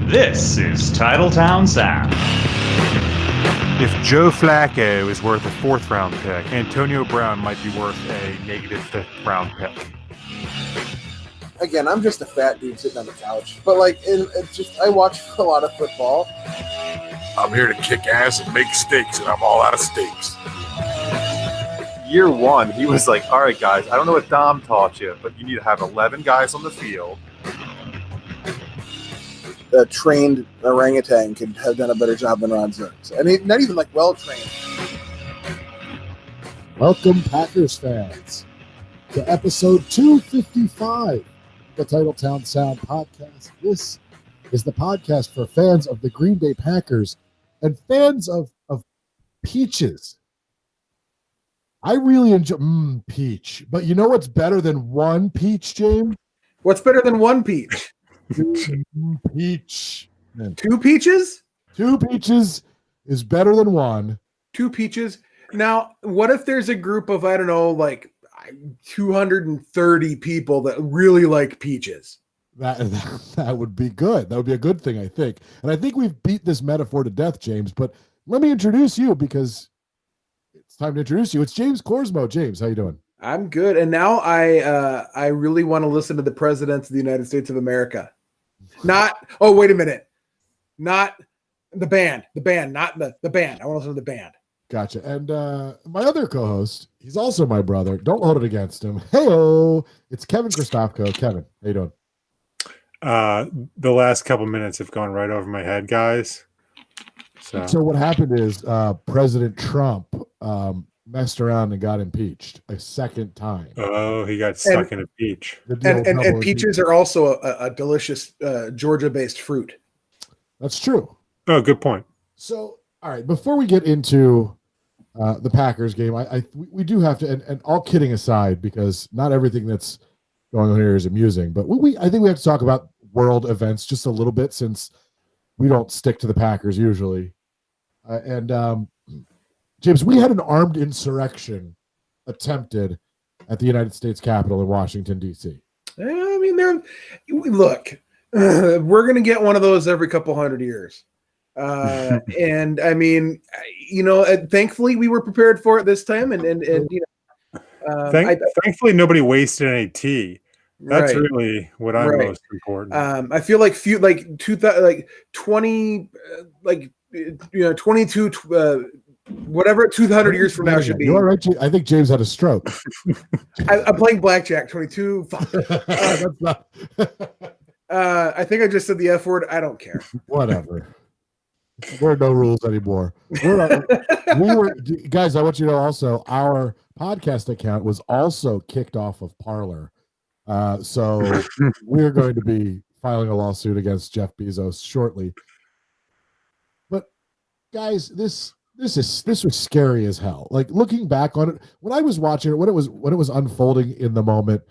This is Titletown Sound. If Joe Flacco is worth a fourth-round pick, Antonio Brown might be worth a negative fifth-round pick. Again, I'm just a fat dude sitting on the couch, but I watch a lot of football. I'm here to kick ass and make steaks, and I'm all out of steaks. Year one, he was like, all right, guys, I don't know what Dom taught you, but you need to have 11 guys on the field. A trained orangutan could have done a better job than Rodgers. I mean, not even well trained. Welcome, Packers fans, to episode 255, the Titletown Sound podcast. This is the podcast for fans of the Green Bay Packers and fans of peaches. I really enjoy peach, but you know what's better than one peach, James? What's better than one peach? Peach. Two peaches? Two peaches is better than one. Two peaches. Now, what if there's a group of, 230 people that really like peaches? That would be good. That would be a good thing, I think. And I think we've beat this metaphor to death, James. But let me introduce you because it's time to introduce you. It's James Corsmo. James, how you doing? I'm good. And now I really want to listen to the presidents of the United States of America. Wait a minute. Not the band. The band, not the band. I want to listen to the band. Gotcha. And my other co-host, he's also my brother. Don't hold it against him. Hey-o. It's Kevin Christopko. Kevin, how you doing? The last couple minutes have gone right over my head, guys. So what happened is President Trump messed around and got impeached a second time. Oh, he got stuck in a peach. And peaches are also a delicious Georgia-based fruit. That's true. Oh, good point. So, all right, before we get into the Packers game, we do have to, and all kidding aside, because not everything that's going on here is amusing, but I think we have to talk about world events just a little bit since we don't stick to the Packers usually. James, we had an armed insurrection attempted at the United States Capitol in Washington, D.C. I mean, look, we're going to get one of those every couple hundred years. And I mean, thankfully we were prepared for it this time. Thankfully nobody wasted any tea. That's right. Really what I'm most important. I feel like 22, whatever 200 years from now should be. You all right? I think James had a stroke. I'm playing blackjack. 22. I think I just said the F word. I don't care. Whatever. There are no rules anymore. Guys, I want you to know also our podcast account was also kicked off of Parler. So we're going to be filing a lawsuit against Jeff Bezos shortly. But guys, this was scary as hell. Like looking back on it, when I was watching it, when it was unfolding in the moment,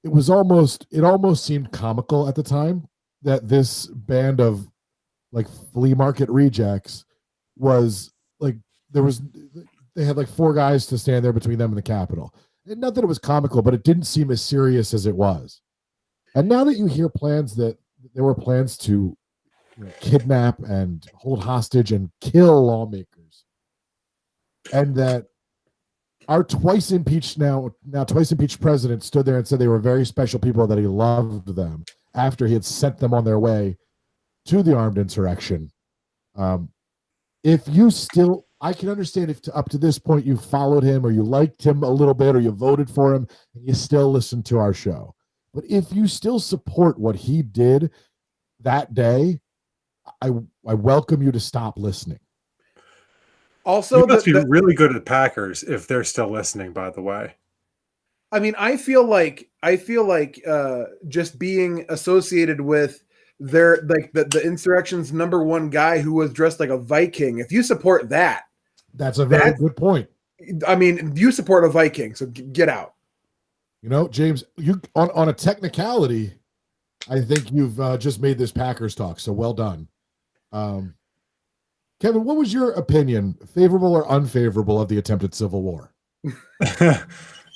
it almost seemed comical at the time that this band of like flea market rejects was like they had like four guys to stand there between them and the Capitol. And not that it was comical, but it didn't seem as serious as it was. And now that you hear there were plans to kidnap and hold hostage and kill lawmakers, and that our twice impeached president stood there and said they were very special people, that he loved them after he had sent them on their way to the armed insurrection. I can understand if up to this point you followed him or you liked him a little bit or you voted for him and you still listen to our show. But if you still support what he did that day, I welcome you to stop listening. Also, you must be really good at Packers if they're still listening, by the way. I mean, I feel like just being associated with the insurrection's number one guy who was dressed like a Viking. If you support that, that's a very good point. I mean, you support a Viking, so get out. James, you on a technicality, I think you've just made this Packers talk. So well done. Kevin, what was your opinion, favorable or unfavorable, of the attempted civil war?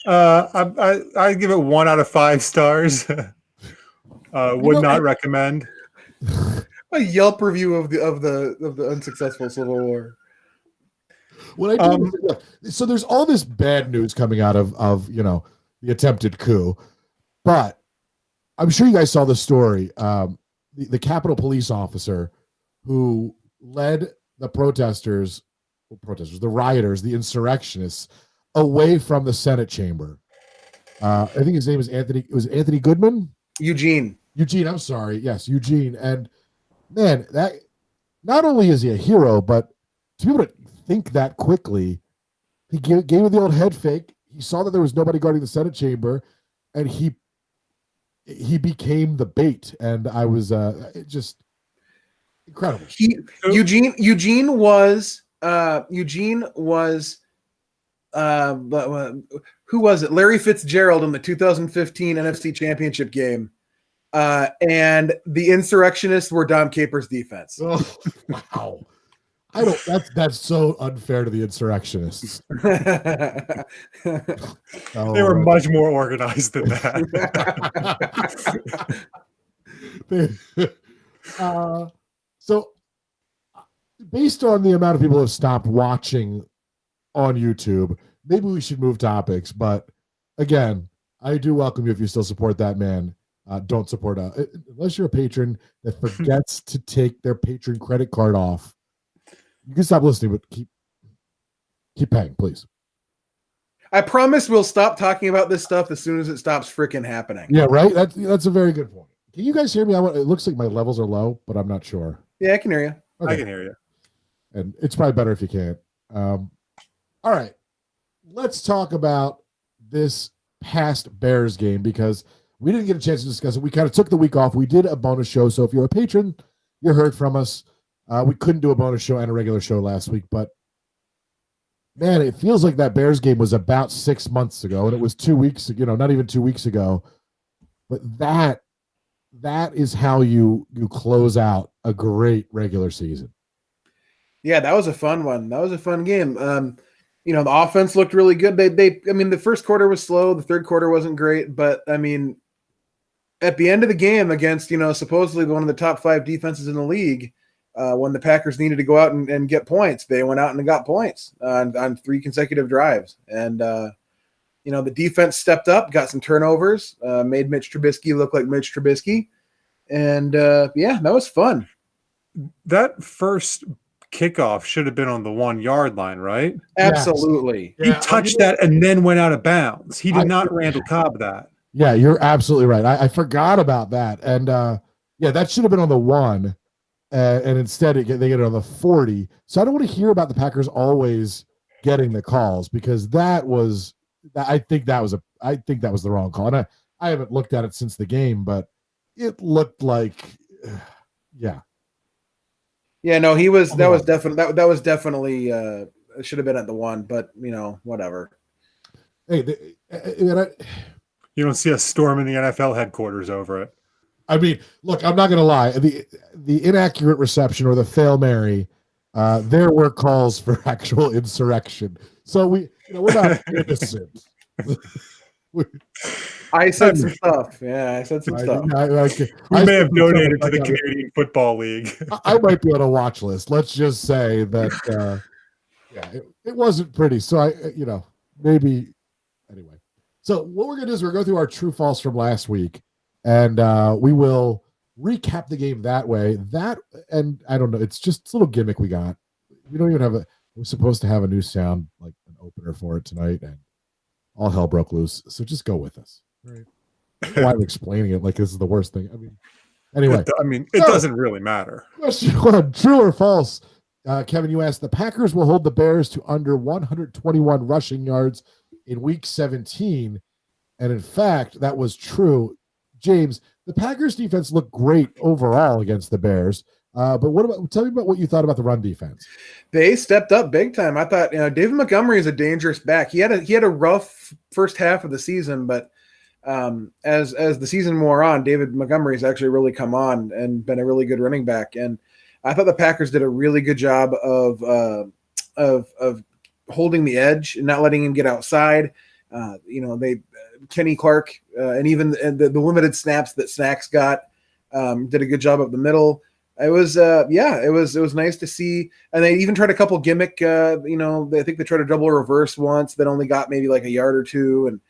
I give it 1 out of 5 stars. Would not recommend. A Yelp review of the unsuccessful Civil War. What I do so there's all this bad news coming out of the attempted coup, but I'm sure you guys saw the story. The Capitol police officer who led the the rioters, the insurrectionists, away from the Senate chamber. I think his name is Anthony. It was Anthony Goodman. Eugene. I'm sorry. Yes, Eugene. And man, that not only is he a hero, but to be able to think that quickly, he gave him the old head fake. He saw that there was nobody guarding the Senate chamber, and he became the bait. And I was just incredible. Eugene was who was it? Larry Fitzgerald in the 2015 NFC Championship game. And the insurrectionists were Dom Capers' defense. Oh, wow. That's so unfair to the insurrectionists. They were much more organized than that. So based on the amount of people who have stopped watching on YouTube, maybe we should move topics. But again, I do welcome you if you still support that man. Don't support unless you're a patron that forgets to take their patron credit card off. You can stop listening, but keep paying, please. I promise we'll stop talking about this stuff as soon as it stops freaking happening. Yeah, right. That's a very good point. Can you guys hear me? It looks like my levels are low, but I'm not sure. Yeah, I can hear you. Okay. I can hear you. And it's probably better if you can't. All right. Let's talk about this past Bears game because we didn't get a chance to discuss it. We kind of took the week off. We did a bonus show. So if you're a patron, you heard from us. We couldn't do a bonus show and a regular show last week, but man, it feels like that Bears game was about 6 months ago, and it was 2 weeks, not even 2 weeks ago. But that is how you close out a great regular season. Yeah, that was a fun one. That was a fun game. The offense looked really good. The first quarter was slow. The third quarter wasn't great, but at the end of the game against, supposedly one of the top 5 defenses in the league, when the Packers needed to go out and get points, they went out and got points on 3 consecutive drives. And, the defense stepped up, got some turnovers, made Mitch Trubisky look like Mitch Trubisky. And, that was fun. That first kickoff should have been on the 1 yard line, right? Absolutely. He touched that and then went out of bounds. He did not Randall Cobb that. Yeah, you're absolutely right. I forgot about that. And, that should have been on the 1. And instead they get it on the 40. So I don't want to hear about the Packers always getting the calls because I think that was the wrong call. And I haven't looked at it since the game, but it looked like, yeah. Yeah, no, that was definitely should have been at the 1, but whatever. Hey, you don't see a storm in the NFL headquarters over it. I mean, look, I'm not going to lie. The inaccurate reception or the Fail Mary, there were calls for actual insurrection. So we're not innocent. I said some stuff. Yeah, I said some stuff. We may have donated to the Canadian Football League. I might be on a watch list. Let's just say that, it wasn't pretty. So maybe anyway. So what we're going to do is we're going to go through our true false from last week. And we will recap the game that way. And I don't know. It's just a little gimmick we got. We don't even have we're supposed to have a new sound, like an opener for it tonight, and all hell broke loose. So just go with us. Right? Why I'm explaining it like this is the worst thing. Anyway. It doesn't really matter. Question 1, true or false? Kevin, you asked, the Packers will hold the Bears to under 121 rushing yards in week 17. And in fact, that was true. James, the Packers defense looked great overall against the Bears. But tell me about what you thought about the run defense. They stepped up big time. I thought, David Montgomery is a dangerous back. He had a rough first half of the season, but as the season wore on, David Montgomery has actually really come on and been a really good running back. And I thought the Packers did a really good job of holding the edge and not letting him get outside. Kenny Clark and even the limited snaps that Snacks got did a good job up the middle. It was it was nice to see, and they even tried a couple gimmick. I think they tried a double reverse once that only got maybe like a yard or two, and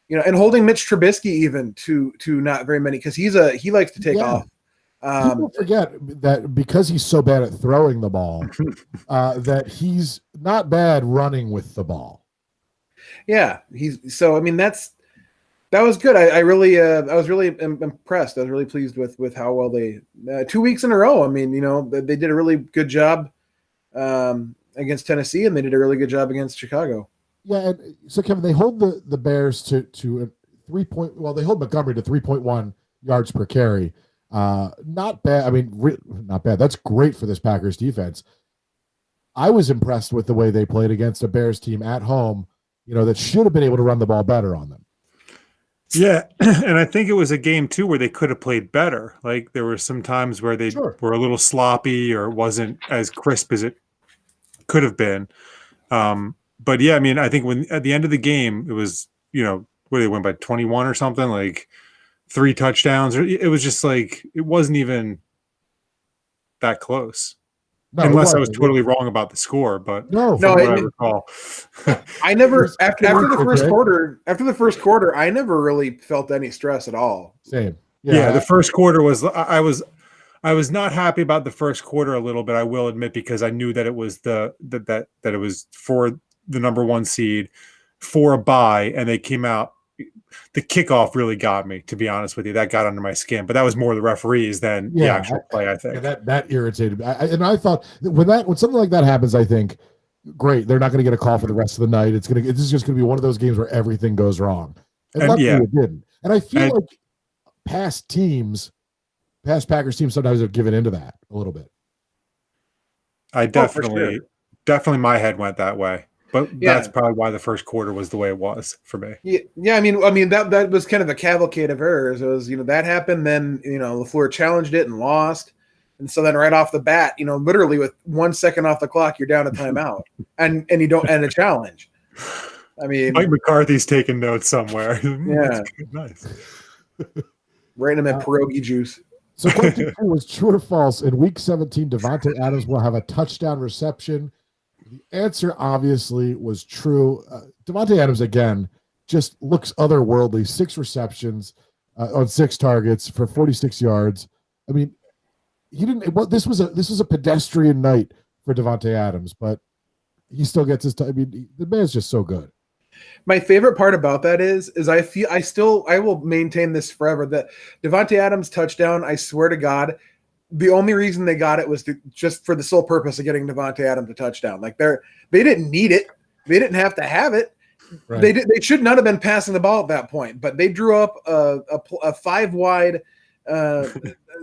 and holding Mitch Trubisky even to not very many because he likes to take off. People forget that because he's so bad at throwing the ball, that he's not bad running with the ball. Yeah, that was good. I was really impressed. I was really pleased with how well they 2 weeks in a row. I mean, they did a really good job against Tennessee, and they did a really good job against Chicago. Yeah, and so Kevin, they hold the Bears to a 3-point. Well, they hold Montgomery to 3.1 yards per carry. Not bad. I mean, not bad. That's great for this Packers defense. I was impressed with the way they played against a Bears team at home. That should have been able to run the ball better on them. Yeah, and I think it was a game too where they could have played better. Like there were some times where they were a little sloppy or wasn't as crisp as it could have been. But yeah, I mean, I think when at the end of the game, it was where they went by 21 or something, like 3 touchdowns. Or it was just like it wasn't even that close. No, unless I was totally wrong about the score, but from what I recall. I never after the first quarter, I never really felt any stress at all. Same. Yeah, the first quarter was I was not happy about the first quarter a little bit, I will admit, because I knew that it was that it was for the number 1 seed for a bye, and they came out. The kickoff really got me, to be honest with you. That got under my skin, but that was more the referees than the actual play, I think. That irritated me. And I thought when something like that happens, I think, great, they're not going to get a call for the rest of the night. This is just going to be one of those games where everything goes wrong. And luckily it didn't. And I feel like past Packers teams sometimes have given into that a little bit. I definitely my head went that way. But that's probably why the first quarter was the way it was for me. Yeah. I mean that was kind of a cavalcade of errors. It was that happened, then LaFleur challenged it and lost, and so then right off the bat, literally with 1 second off the clock, you're down a timeout, and you don't end a challenge. I mean, Mike McCarthy's taking notes somewhere. Yeah, nice. Writing him in pierogi juice. So question 2 was true or false? In Week 17, Davante Adams will have a touchdown reception. The answer obviously was true. Davante Adams again just looks otherworldly. 6 receptions on 6 targets for 46 yards. I mean, he didn't. Well, this was a pedestrian night for Davante Adams, but he still gets his time. I mean, the man's just so good. My favorite part about that is I will maintain this forever, that Davante Adams touchdown, I swear to God, the only reason they got it was just for the sole purpose of getting Davante Adams a touchdown. Like they didn't need it. They didn't have to have it. Right. They should not have been passing the ball at that point, but they drew up a 5 wide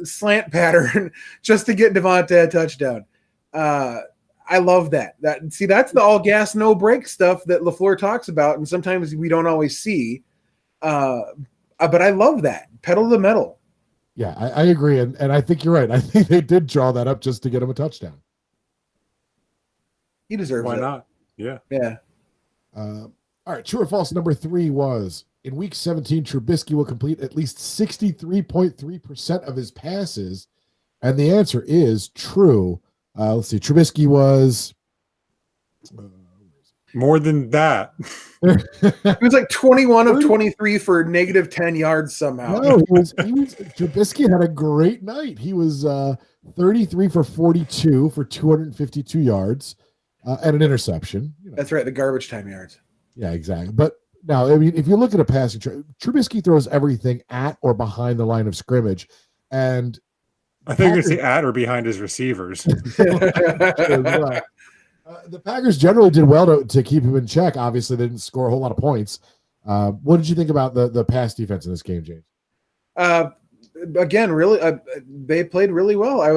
slant pattern just to get Davante a touchdown. I love that. That's the all gas, no brake stuff that LaFleur talks about, and sometimes we don't always see. But I love that. Pedal to the metal. Yeah, I agree, and I think you're right. I think they did draw that up just to get him a touchdown. He deserves it. Why not? Yeah. Yeah. All right, true or false number 3 was, in Week 17, Trubisky will complete at least 63.3% of his passes, and the answer is true. Let's see, Trubisky was... more than that. He was like 21 of 23 for negative 10 yards somehow. No, Trubisky had a great night. He was 33 for 42 for 252 yards and an interception. That's right, the garbage time yards. Yeah, exactly. But now, I mean, if you look at a passing, Trubisky throws everything at or behind the line of scrimmage, and I think you're going to say at or behind his receivers. The Packers generally did well to keep him in check. Obviously, they didn't score a whole lot of points. What did you think about the pass defense in this game, James? Again, really, they played really well. I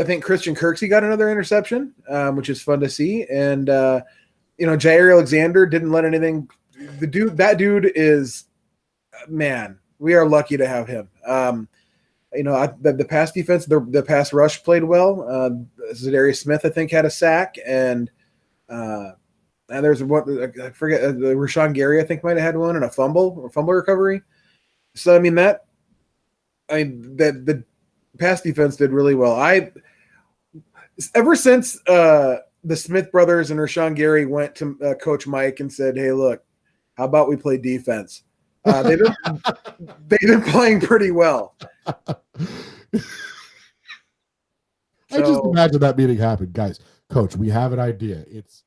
think Christian Kirksey got another interception, which is fun to see. And Jair Alexander didn't let anything. That dude is, man, we are lucky to have him. The pass defense, the pass rush played well. Zadarius Smith, I think, had a sack, and there's one, I forget, Rashawn Gary, I think, might have had one, and a fumble recovery. So I mean the pass defense did really well. Ever since the Smith brothers and Rashawn Gary went to Coach Mike and said, "Hey, look, how about we play defense?" They've been playing pretty well. I just imagine that meeting happened, guys. Coach, we have an idea. It's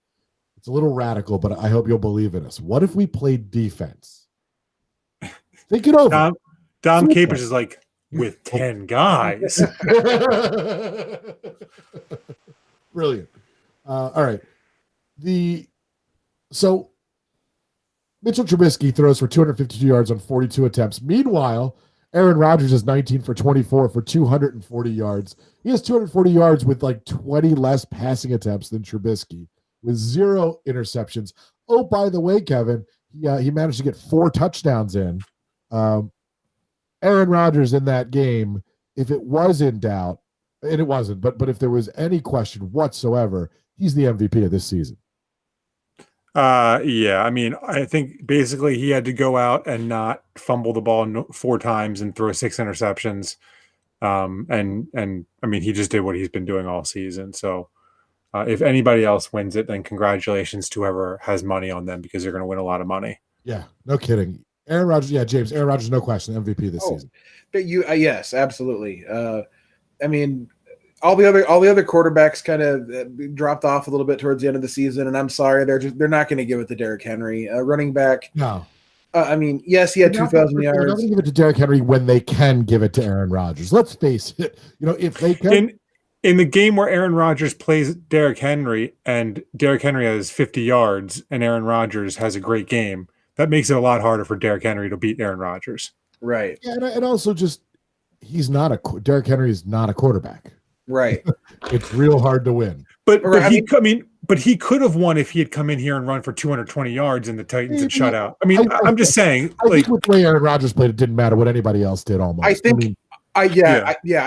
a little radical, but I hope you'll believe in us. What if we played defense? Think it over. Dom Capers is like, with 10 guys. Brilliant. All right. So Mitchell Trubisky throws for 252 yards on 42 attempts. Meanwhile, Aaron Rodgers is 19 for 24 for 240 yards. He has 240 yards with like 20 less passing attempts than Trubisky, with 0 interceptions. Oh, by the way, Kevin, he managed to get 4 touchdowns in. Aaron Rodgers in that game, if it was in doubt, and it wasn't, but if there was any question whatsoever, he's the MVP of this season. Yeah, I mean, I think basically he had to go out and not fumble the ball 4 times and throw 6 interceptions. And I mean, he just did what he's been doing all season. So if anybody else wins it, then congratulations to whoever has money on them, because they're going to win a lot of money. Yeah, no kidding. Aaron Rodgers, James, Aaron Rodgers, no question, MVP this season. But yes, absolutely. I mean, all the other quarterbacks kind of dropped off a little bit towards the end of the season, and I'm sorry, they're not going to give it to Derrick Henry. Running back, no. I mean, yes, he had 2,000 yards. They're not going to give it to Derrick Henry when they can give it to Aaron Rodgers. Let's face it. If they can. In the game where Aaron Rodgers plays Derrick Henry and Derrick Henry has 50 yards and Aaron Rodgers has a great game, that makes it a lot harder for Derrick Henry to beat Aaron Rodgers. Right. Yeah, and also just Derrick Henry is not a quarterback. Right. It's real hard to win. But he could have won if he had come in here and run for 220 yards in the Titans and shut out. I mean, I'm just saying. I think with the way Aaron Rodgers played, it didn't matter what anybody else did almost. I think I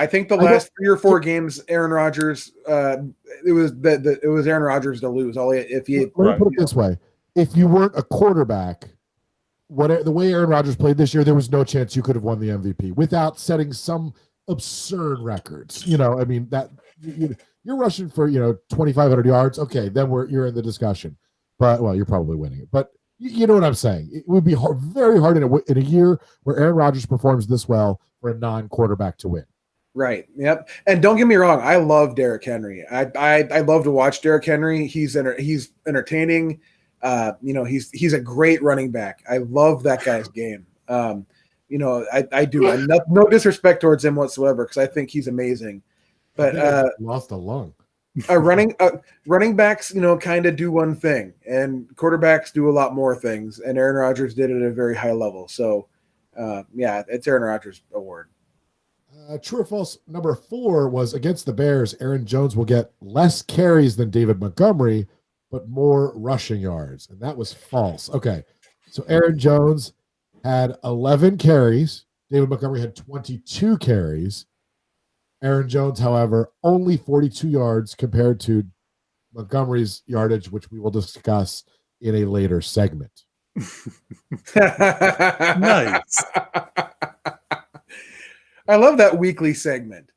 think the last 3 or 4 games, Aaron Rodgers, it was Aaron Rodgers to lose. Let me put it this way: if you weren't a quarterback, the way Aaron Rodgers played this year, there was no chance you could have won the MVP without setting some absurd records. I mean that you're rushing for 2,500 yards. Okay, then you're in the discussion. But you're probably winning it. But you know what I'm saying? It would be very hard in a year where Aaron Rodgers performs this well for a non-quarterback to win. Right. Yep. And don't get me wrong, I love Derrick Henry. I love to watch Derrick Henry. He's entertaining. He's a great running back. I love that guy's game. I do. I'm no disrespect towards him whatsoever, because I think he's amazing. But lost a lung. Running backs, kind of do one thing, and quarterbacks do a lot more things. And Aaron Rodgers did it at a very high level. So, it's Aaron Rodgers' award. True or false? Number 4 was against the Bears. Aaron Jones will get less carries than David Montgomery, but more rushing yards, and that was false. Okay, so Aaron Jones had 11 carries. David Montgomery had 22 carries. Aaron Jones, however, only 42 yards compared to Montgomery's yardage, which we will discuss in a later segment. Nice. I love that weekly segment.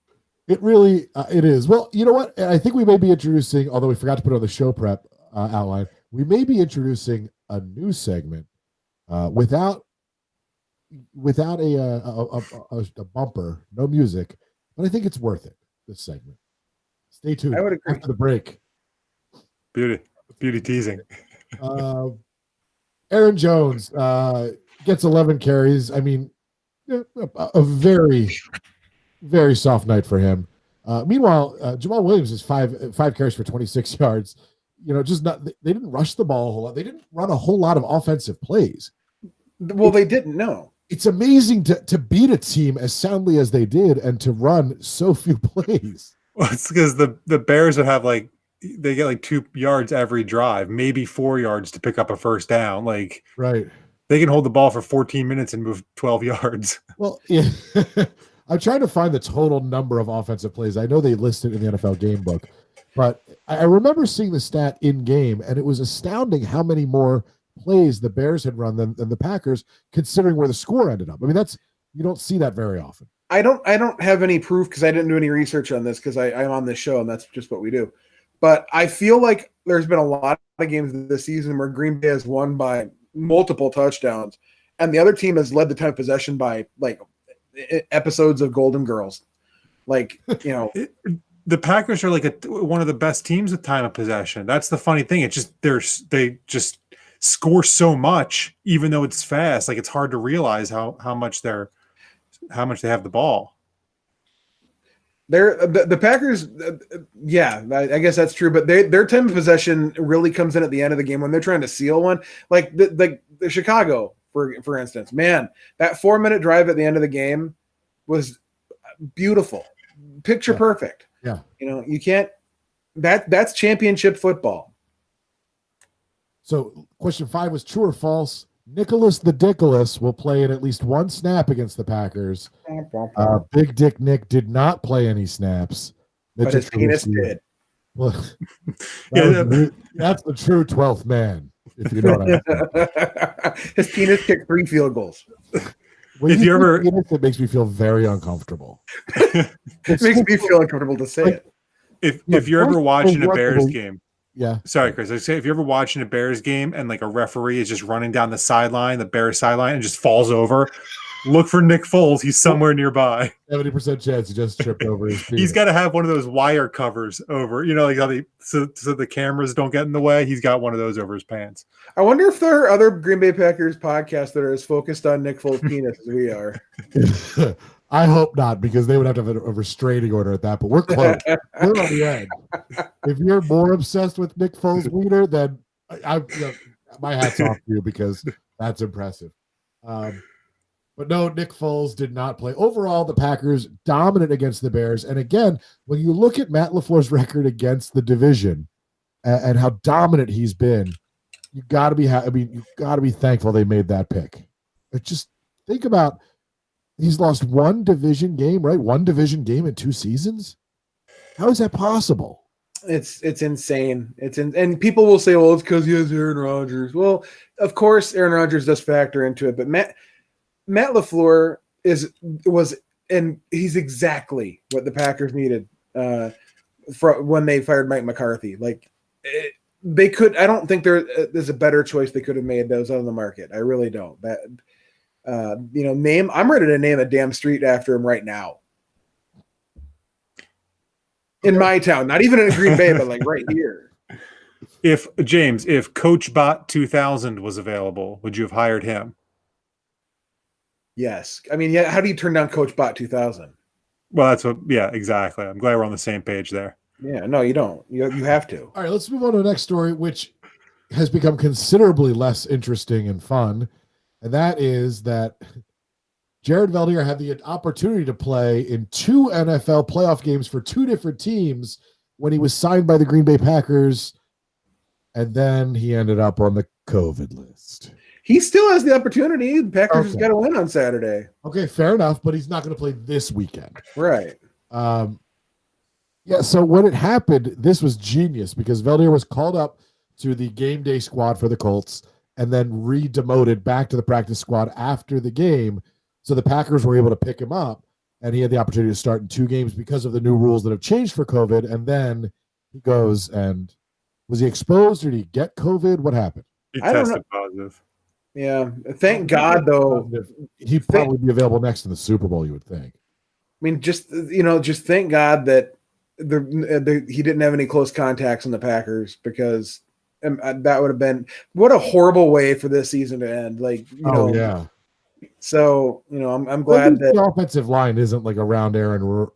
It really it is. Well, you know what? I think we may be introducing, although we forgot to put it on the show prep outline, we may be introducing a new segment without a bumper, no music. But I think it's worth it, this segment. Stay tuned. I would agree. After the break. Beauty teasing. Aaron Jones gets 11 carries. I mean, a very, very soft night for him. Meanwhile, Jamal Williams is five carries for 26 yards. They didn't rush the ball a whole lot. They didn't run a whole lot of offensive plays. Well, they didn't know. It's amazing to beat a team as soundly as they did and to run so few plays. Well, it's because the Bears would have they get 2 yards every drive, maybe 4 yards to pick up a first down. Right. They can hold the ball for 14 minutes and move 12 yards. Well, yeah. I'm trying to find the total number of offensive plays. I know they listed in the NFL game book, but I remember seeing the stat in game, and it was astounding how many more plays the Bears had run than the Packers, considering where the score ended up. I mean, you don't see that very often. I don't have any proof because I didn't do any research on this because I'm on this show and that's just what we do. But I feel like there's been a lot of games this season where Green Bay has won by multiple touchdowns, and the other team has led the time of possession by like episodes of Golden Girls. Like, you know, the Packers are like one of the best teams with time of possession. That's the funny thing. It's just they just score so much, even though it's fast. Like it's hard to realize how much they have the ball. The Packers, yeah, I guess that's true. But their time of possession really comes in at the end of the game when they're trying to seal one. Like the Chicago, for instance, man, that 4-minute drive at the end of the game was beautiful, picture perfect. Yeah, you know, you can't. That's championship football. So, question 5 was true or false? Nicholas the Dickolas will play in at least one snap against the Packers. Big Dick Nick did not play any snaps. But his penis did. Well, that's the true 12th man, if you know what I mean. His penis kicked 3 field goals. If you ever, it makes me feel very uncomfortable. It makes me feel uncomfortable to say it. If you're ever watching a Bears game. Yeah. Sorry, Chris. I say if you're ever watching a Bears game and like a referee is just running down the sideline, the Bears sideline, and just falls over, look for Nick Foles. He's somewhere nearby. 70% chance he just tripped over his penis. He's got to have one of those wire covers over, you know, like how so the cameras don't get in the way. He's got one of those over his pants. I wonder if there are other Green Bay Packers podcasts that are as focused on Nick Foles' penis as we are. I hope not, because they would have to have a restraining order at that, but we're close. We're on the edge. If you're more obsessed with Nick Foles' wiener, then my hat's off to you, because that's impressive. But no, Nick Foles did not play. Overall, the Packers dominant against the Bears. And again, when you look at Matt LaFleur's record against the division and how dominant he's been, you got to be thankful they made that pick. But just think about, he's lost one division game, right? One division game in 2 seasons. How is that possible? It's insane. And people will say, well, it's because he has Aaron Rodgers. Well, of course, Aaron Rodgers does factor into it, but Matt LaFleur and he's exactly what the Packers needed when they fired Mike McCarthy. Like they could. I don't think there's a better choice they could have made that was on the market. I really don't. That. I'm ready to name a damn street after him right now. In my town, not even in Green Bay, but like right here. If Coach Bot 2000 was available, would you have hired him? Yes. I mean, yeah. How do you turn down Coach Bot 2000? Well, exactly. I'm glad we're on the same page there. Yeah, no, you don't. You have to. All right, let's move on to the next story, which has become considerably less interesting and fun. And that is that Jared Veldheer had the opportunity to play in 2 NFL playoff games for 2 different teams when he was signed by the Green Bay Packers, and then he ended up on the COVID list. He still has the opportunity. The Packers has got to win on Saturday. Okay, fair enough, but he's not going to play this weekend. Right. So when it happened, this was genius because Veldheer was called up to the game day squad for the Colts and then re-demoted back to the practice squad after the game. So the Packers were able to pick him up, and he had the opportunity to start in 2 games because of the new rules that have changed for COVID. And then he goes and was he exposed or did he get COVID? What happened? He tested positive. Yeah. Thank God, though. He'd probably be available next to the Super Bowl, you would think. I mean, just thank God that he didn't have any close contacts in the Packers, because that would have been what a horrible way for this season to end. Like, yeah. So, I'm glad that the offensive line isn't like around Aaron.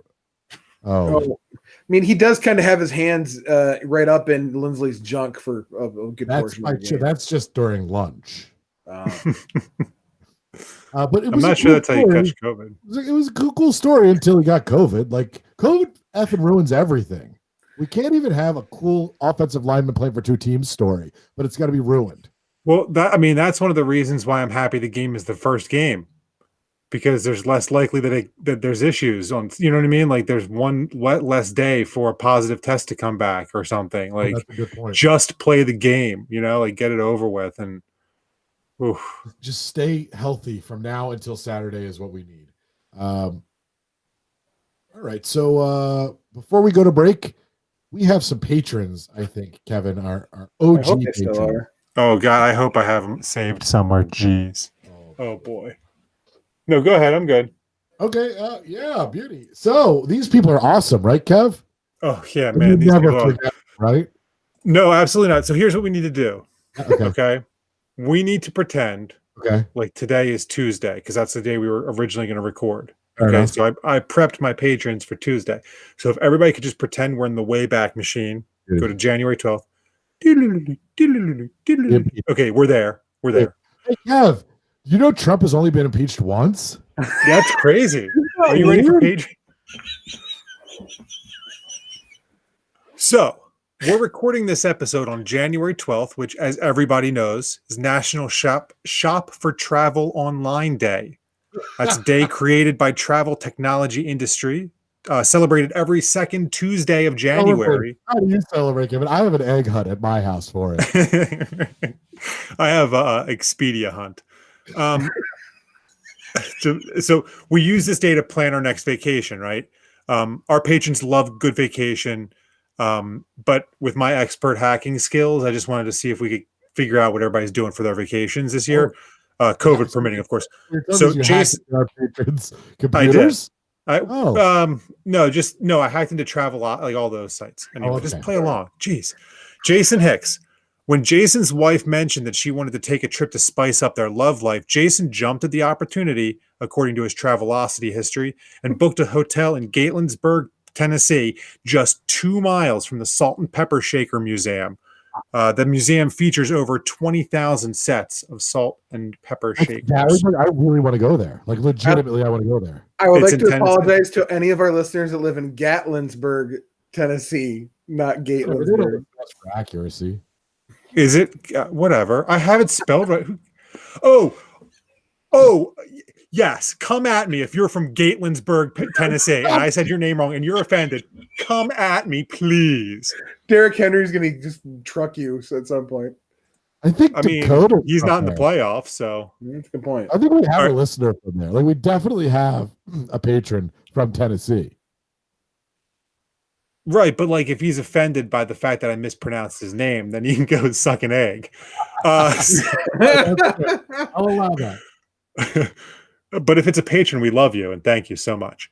I mean, he does kind of have his hands right up in Lindsley's junk for a good portion of the game. That's just during lunch. But I'm not sure that's how you catch COVID. It was a cool story until he got COVID. Like, COVID effing ruins everything. We can't even have a cool offensive lineman playing for 2 teams story, but it's got to be ruined. Well, that's one of the reasons why I'm happy the game is the first game, because there's less likely that there's issues on, you know what I mean? Like there's one less day for a positive test to come back or something. Like, that's a good point. Just play the game, like get it over with, and just stay healthy from now until Saturday is what we need. All right. So before we go to break, we have some patrons, I think, Kevin, our I OG hope they still patron. are. Oh God, I hope I have them saved somewhere. Jeez. Oh boy. No, go ahead. I'm good. Okay. Yeah, beauty. So these people are awesome, right, Kev? Oh yeah, You man. These never people are... forget, right? No, absolutely not. So here's what we need to do. Okay. Okay. We need to pretend Okay. like today is Tuesday because that's the day we were originally going to record. Fair Okay. enough. So I prepped my patrons for Tuesday. So if everybody could just pretend we're in the Wayback Machine, go to January 12th. Okay, we're there. We're there. Hey, Kev, you know Trump has only been impeached once? That's crazy. Are you ready for page? So we're recording this episode on January 12th, which, as everybody knows, is National Shop for Travel Online Day. That's a day created by travel technology industry, celebrated every second Tuesday of January. How do you celebrate, Kevin? I have an egg hunt at my house for it. I have Expedia Hunt. So we use this day to plan our next vacation, right? Our patrons love good vacation. But with my expert hacking skills, I just wanted to see if we could figure out what everybody's doing for their vacations this year. COVID permitting, of course. So Jason, our patrons' computers? I hacked into Travel, like all those sites. Anyway, just play along. Jeez. Jason Hicks. When Jason's wife mentioned that she wanted to take a trip to spice up their love life, Jason jumped at the opportunity, according to his Travelocity history, and booked a hotel in Gatlinburg, Tennessee, just 2 miles from the Salt and Pepper Shaker Museum. The museum features over 20,000 sets of salt and pepper shakers. I really want to go there. Like, legitimately, I want to go there. I would like to apologize to any of our listeners that live in Gatlinburg, Tennessee, not Gatlinburg. That's for accuracy. Is it? Whatever. I have it spelled right. Yes. Come at me if you're from Gatlinburg, Tennessee, and I said your name wrong and you're offended. Come at me, please. Derrick Henry's going to just truck you at some point. He's not in the playoffs, so that's a good point. I think we have a listener from there. Like, we definitely have a patron from Tennessee. Right, but like if he's offended by the fact that I mispronounced his name, then he can go suck an egg. I'll allow that. But if it's a patron, we love you and thank you so much.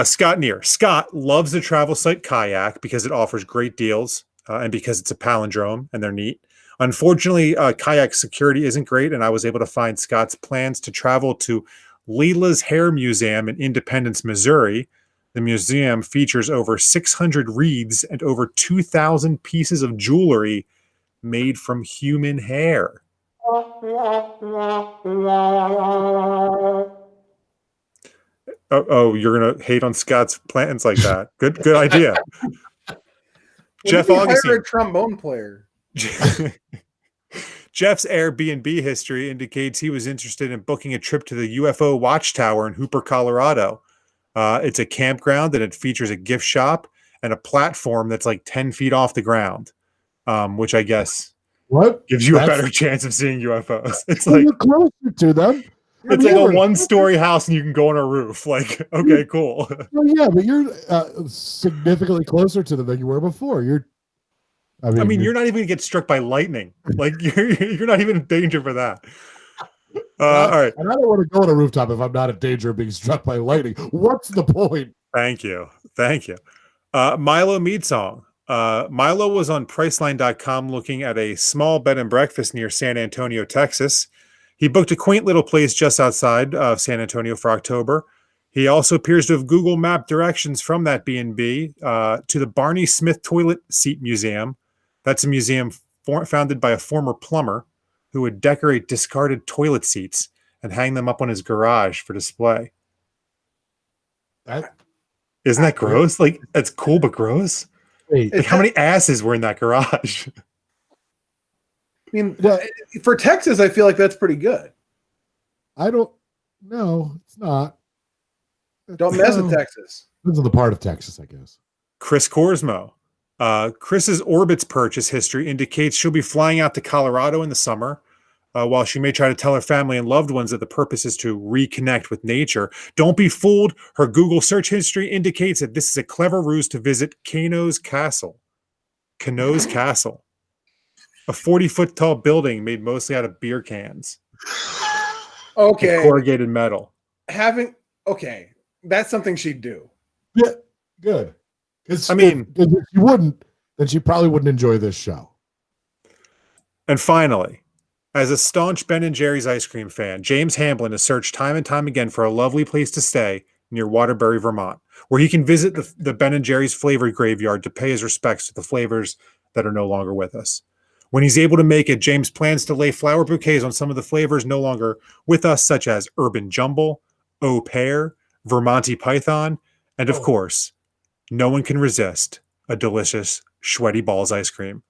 Scott Neer. Scott loves the travel site Kayak because it offers great deals and because it's a palindrome and they're neat. Unfortunately, Kayak security isn't great, and I was able to find Scott's plans to travel to Leila's Hair Museum in Independence, Missouri. The museum features over 600 wreaths and over 2,000 pieces of jewelry made from human hair. Oh, you're going to hate on Scott's plans like that. Good idea. Jeff Augustine. A trombone player. Jeff's Airbnb history indicates he was interested in booking a trip to the UFO Watchtower in Hooper, Colorado. It's a campground and it features a gift shop and a platform that's like 10 feet off the ground, which I guess gives you a better chance of seeing UFOs. It's like you're closer to them. It's like a 1-story house and you can go on a roof. Like, okay, cool. Well, yeah, but you're significantly closer to them than you were before. You're not even going to get struck by lightning. Like you're not even in danger for that. All right. And I don't want to go on a rooftop if I'm not in danger of being struck by lightning. What's the point? Thank you. Milo Meadsong. Milo was on Priceline.com looking at a small bed and breakfast near San Antonio, Texas. He booked a quaint little place just outside of San Antonio for October. He also appears to have Google mapped directions from that B&B to the Barney Smith Toilet Seat Museum. That's a museum founded by a former plumber who would decorate discarded toilet seats and hang them up on his garage for display. Isn't that gross? Like, that's cool, but gross. Wait, like, how many asses were in that garage? I mean, for Texas, I feel like that's pretty good. No, it's not. Don't mess with Texas. This is the part of Texas, I guess. Chris Corsmo. Chris's Orbitz purchase history indicates she'll be flying out to Colorado in the summer. While she may try to tell her family and loved ones that the purpose is to reconnect with nature, don't be fooled. Her Google search history indicates that this is a clever ruse to visit Kano's Castle. Kano's Castle. A 40-foot tall building made mostly out of beer cans. Okay. And corrugated metal. That's something she'd do. Yeah, good. Because I mean, if she wouldn't, then she probably wouldn't enjoy this show. And finally, as a staunch Ben & Jerry's ice cream fan, James Hamblin has searched time and time again for a lovely place to stay near Waterbury, Vermont, where he can visit the Ben & Jerry's flavor graveyard to pay his respects to the flavors that are no longer with us. When he's able to make it, James plans to lay flower bouquets on some of the flavors no longer with us, such as Urban Jumble, Au Pair, Vermonty Python, and of course, no one can resist a delicious Sweaty Balls ice cream.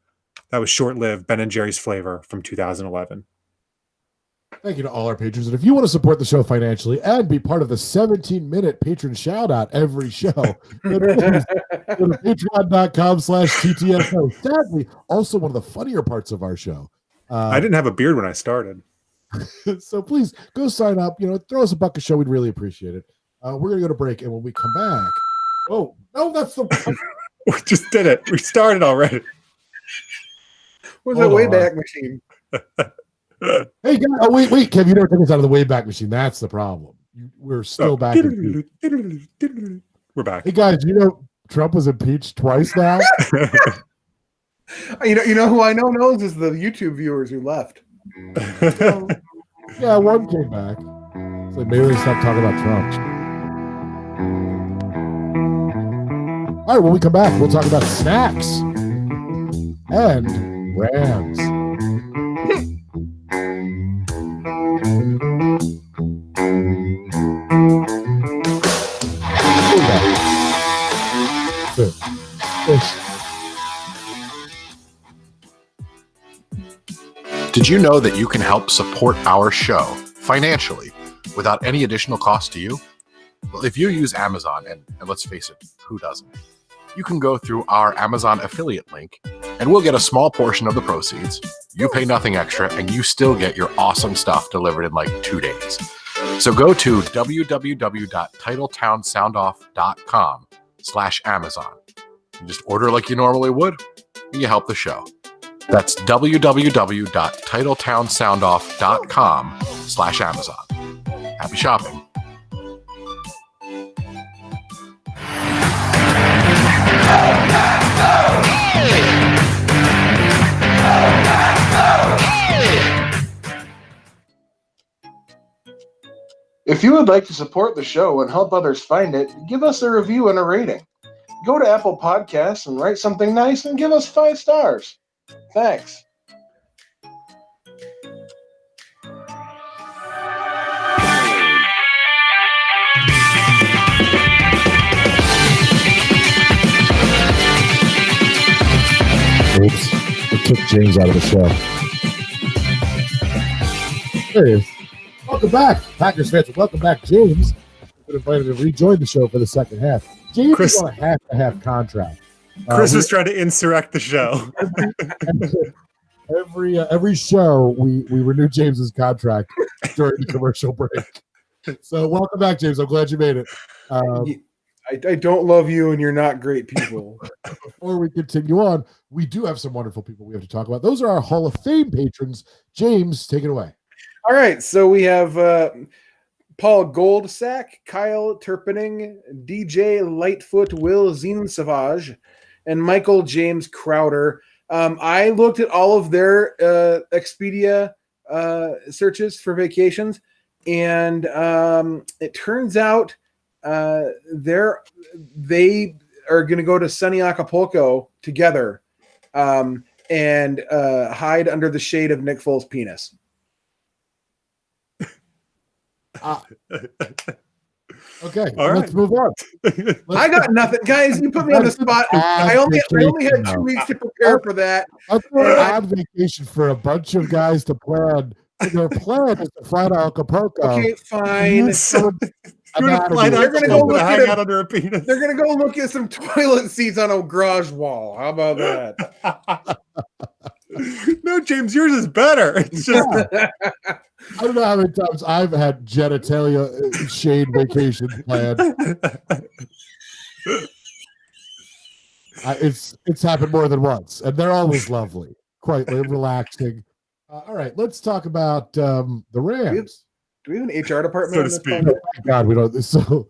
That was short-lived Ben & Jerry's flavor from 2011. Thank you to all our patrons. And if you want to support the show financially and be part of the 17-minute patron shout-out every show, then please go to patreon.com/TTSO. Sadly, also one of the funnier parts of our show. I didn't have a beard when I started. So please go sign up. Throw us a buck a show. We'd really appreciate it. We're going to go to break, and when we come back... Oh, no, that's the... We just did it. We started already. Where's the Wayback Machine? Hey, guys. Oh, wait, Kev, you never took us out of the Wayback Machine. That's the problem. We're still back. We're back. Hey, guys, Trump was impeached twice now? You know who I know knows is the YouTube viewers who left. Yeah, one came back. So maybe they stopped talking about Trump. All right, when we come back, we'll talk about snacks and Rams. Did you know that you can help support our show financially without any additional cost to you? Well, if you use Amazon, and let's face it, who doesn't? You can go through our Amazon affiliate link, and we'll get a small portion of the proceeds. You pay nothing extra, and you still get your awesome stuff delivered in like 2 days. So go to www.titletownsoundoff.com/Amazon. You just order like you normally would, and you help the show. That's www.titletownsoundoff.com/Amazon. Happy shopping. If you would like to support the show and help others find it, give us a review and a rating. Go to Apple Podcasts and write something nice and give us 5 stars. Thanks. Oops. We kicked James out of the show. There he is. Welcome back, Packers fans. Welcome back, James. We've been invited to rejoin the show for the second half. James is on a half-to-half contract. Chris was trying to insurrect the show. Every show, we renew James's contract during the commercial break. So welcome back, James. I'm glad you made it. I don't love you, and you're not great people. Before we continue on, we do have some wonderful people we have to talk about. Those are our Hall of Fame patrons. James, take it away. All right, so we have Paul Goldsack, Kyle Turpening, DJ Lightfoot, Will Zinsavage, and Michael James Crowder. I looked at all of their Expedia searches for vacations, and it turns out they are going to go to sunny Acapulco together and hide under the shade of Nick Foles' penis. Okay, all let's right. move on. I got nothing, guys. You put me on the spot. I only had 2 weeks to prepare for that. Let's go on vacation for a bunch of guys to plan. Their plan is to fly to Acapulco. Okay, fine. They're gonna go look hang at out under a penis. They're gonna go look at some toilet seats on a garage wall. How about that? No, James, yours is better. It's just I don't know how many times I've had genitalia shade vacation planned. It's happened more than once, and they're always lovely, quite relaxing. All right, let's talk about the Rams. Do we have an HR department? So on to this speak. podcast? Oh my God, we don't. So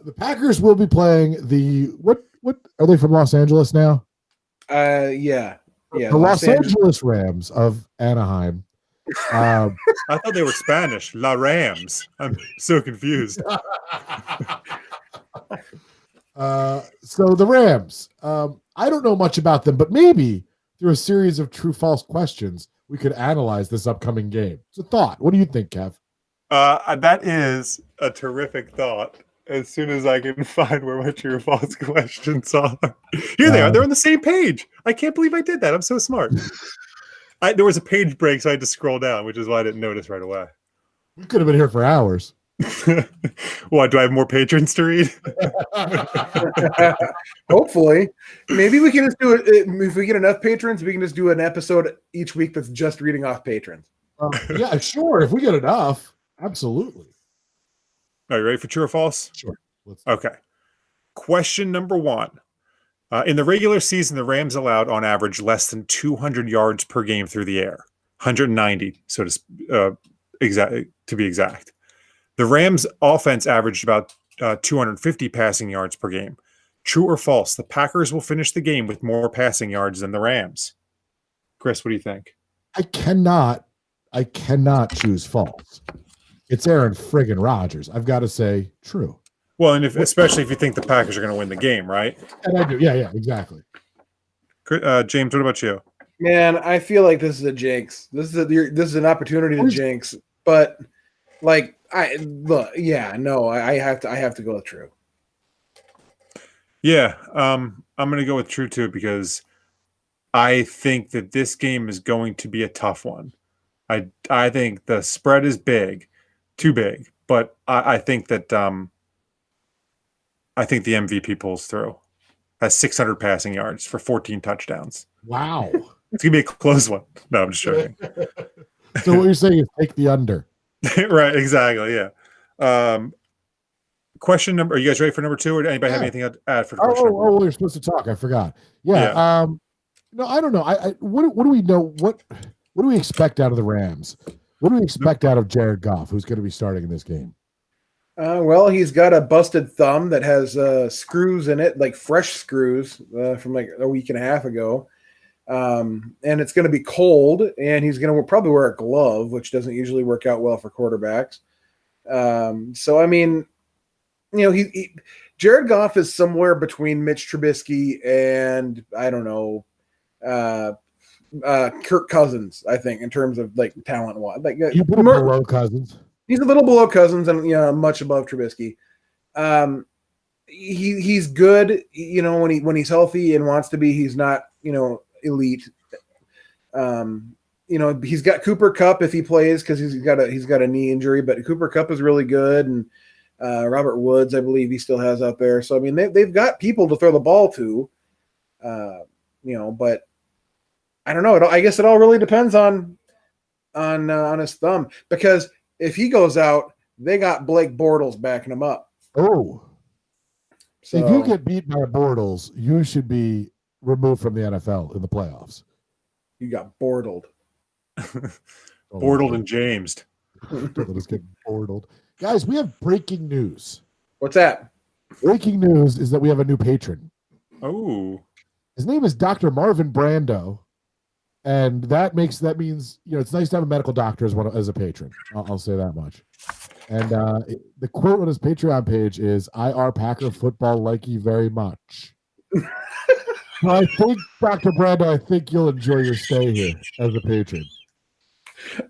the Packers will be playing the what are they from Los Angeles now? Yeah. The Los Angeles Rams of Anaheim. I thought they were Spanish. La Rams. I'm so confused. So the Rams. I don't know much about them, but maybe through a series of true-false questions, we could analyze this upcoming game. It's a thought. What do you think, Kev? That is a terrific thought. As soon as I can find where my true or false questions are. Here they are. They're on the same page. I can't believe I did that. I'm so smart. There was a page break, so I had to scroll down, which is why I didn't notice right away. We could have been here for hours. What, do I have more patrons to read? Hopefully. Maybe we can just do it. If we get enough patrons, we can just do an episode each week that's just reading off patrons. Yeah, sure. If we get enough, absolutely. Are you ready for true or false? Sure. Okay. Question number 1. In the regular season, the Rams allowed on average less than 200 yards per game through the air, 190, so to be exact. The Rams' offense averaged about 250 passing yards per game. True or false? The Packers will finish the game with more passing yards than the Rams. Chris, what do you think? I cannot choose false. It's Aaron friggin' Rodgers. I've got to say true. Well, and especially if you think the Packers are going to win the game, right? And I do. Yeah, exactly. James, what about you? Man, I feel like this is a jinx. This is an opportunity to jinx. But I have to go with true. Yeah, I'm going to go with true too because I think that this game is going to be a tough one. I think the spread is big, too big, but I think that I think the MVP pulls through. Has 600 passing yards for 14 touchdowns. Wow. It's going to be a close one. No, I'm just joking. So what you're saying is take the under. Right, exactly, yeah. Question number, are you guys ready for number 2, or did anybody have anything to add for question number 1? Oh, we're supposed to talk. I forgot. Yeah. No, I don't know. What do we know? What do we expect out of the Rams? What do we expect out of Jared Goff, who's going to be starting in this game? Well, he's got a busted thumb that has screws in it, like fresh screws from like a week and a half ago. And it's going to be cold, and he's going to probably wear a glove, which doesn't usually work out well for quarterbacks. So, I mean, Jared Goff is somewhere between Mitch Trubisky and, I don't know, Kirk Cousins, I think, in terms of like talent. You put him below Cousins. He's a little below Cousins and much above Trubisky. He's good, when he's healthy and wants to be. He's not, elite. He's got Cooper Kupp if he plays because he's got a knee injury, but Cooper Kupp is really good, and Robert Woods, I believe he still has out there. So I mean, they've got people to throw the ball to, but I don't know. I guess it all really depends on his thumb, because if he goes out, they got Blake Bortles backing him up. Oh, so if you get beat by Bortles, you should be removed from the NFL in the playoffs. You got Bortled. Bortled and Jamesed. Let's get Bortled. Guys, we have breaking news. What's that? Breaking news is that we have a new patron. Oh. His name is Dr. Marvin Brando. And that means, it's nice to have a medical doctor as a patron. I'll say that much. And the quote on his Patreon page is, "IR Packer football like you very much." So I think, Dr. Brando, I think you'll enjoy your stay here as a patron.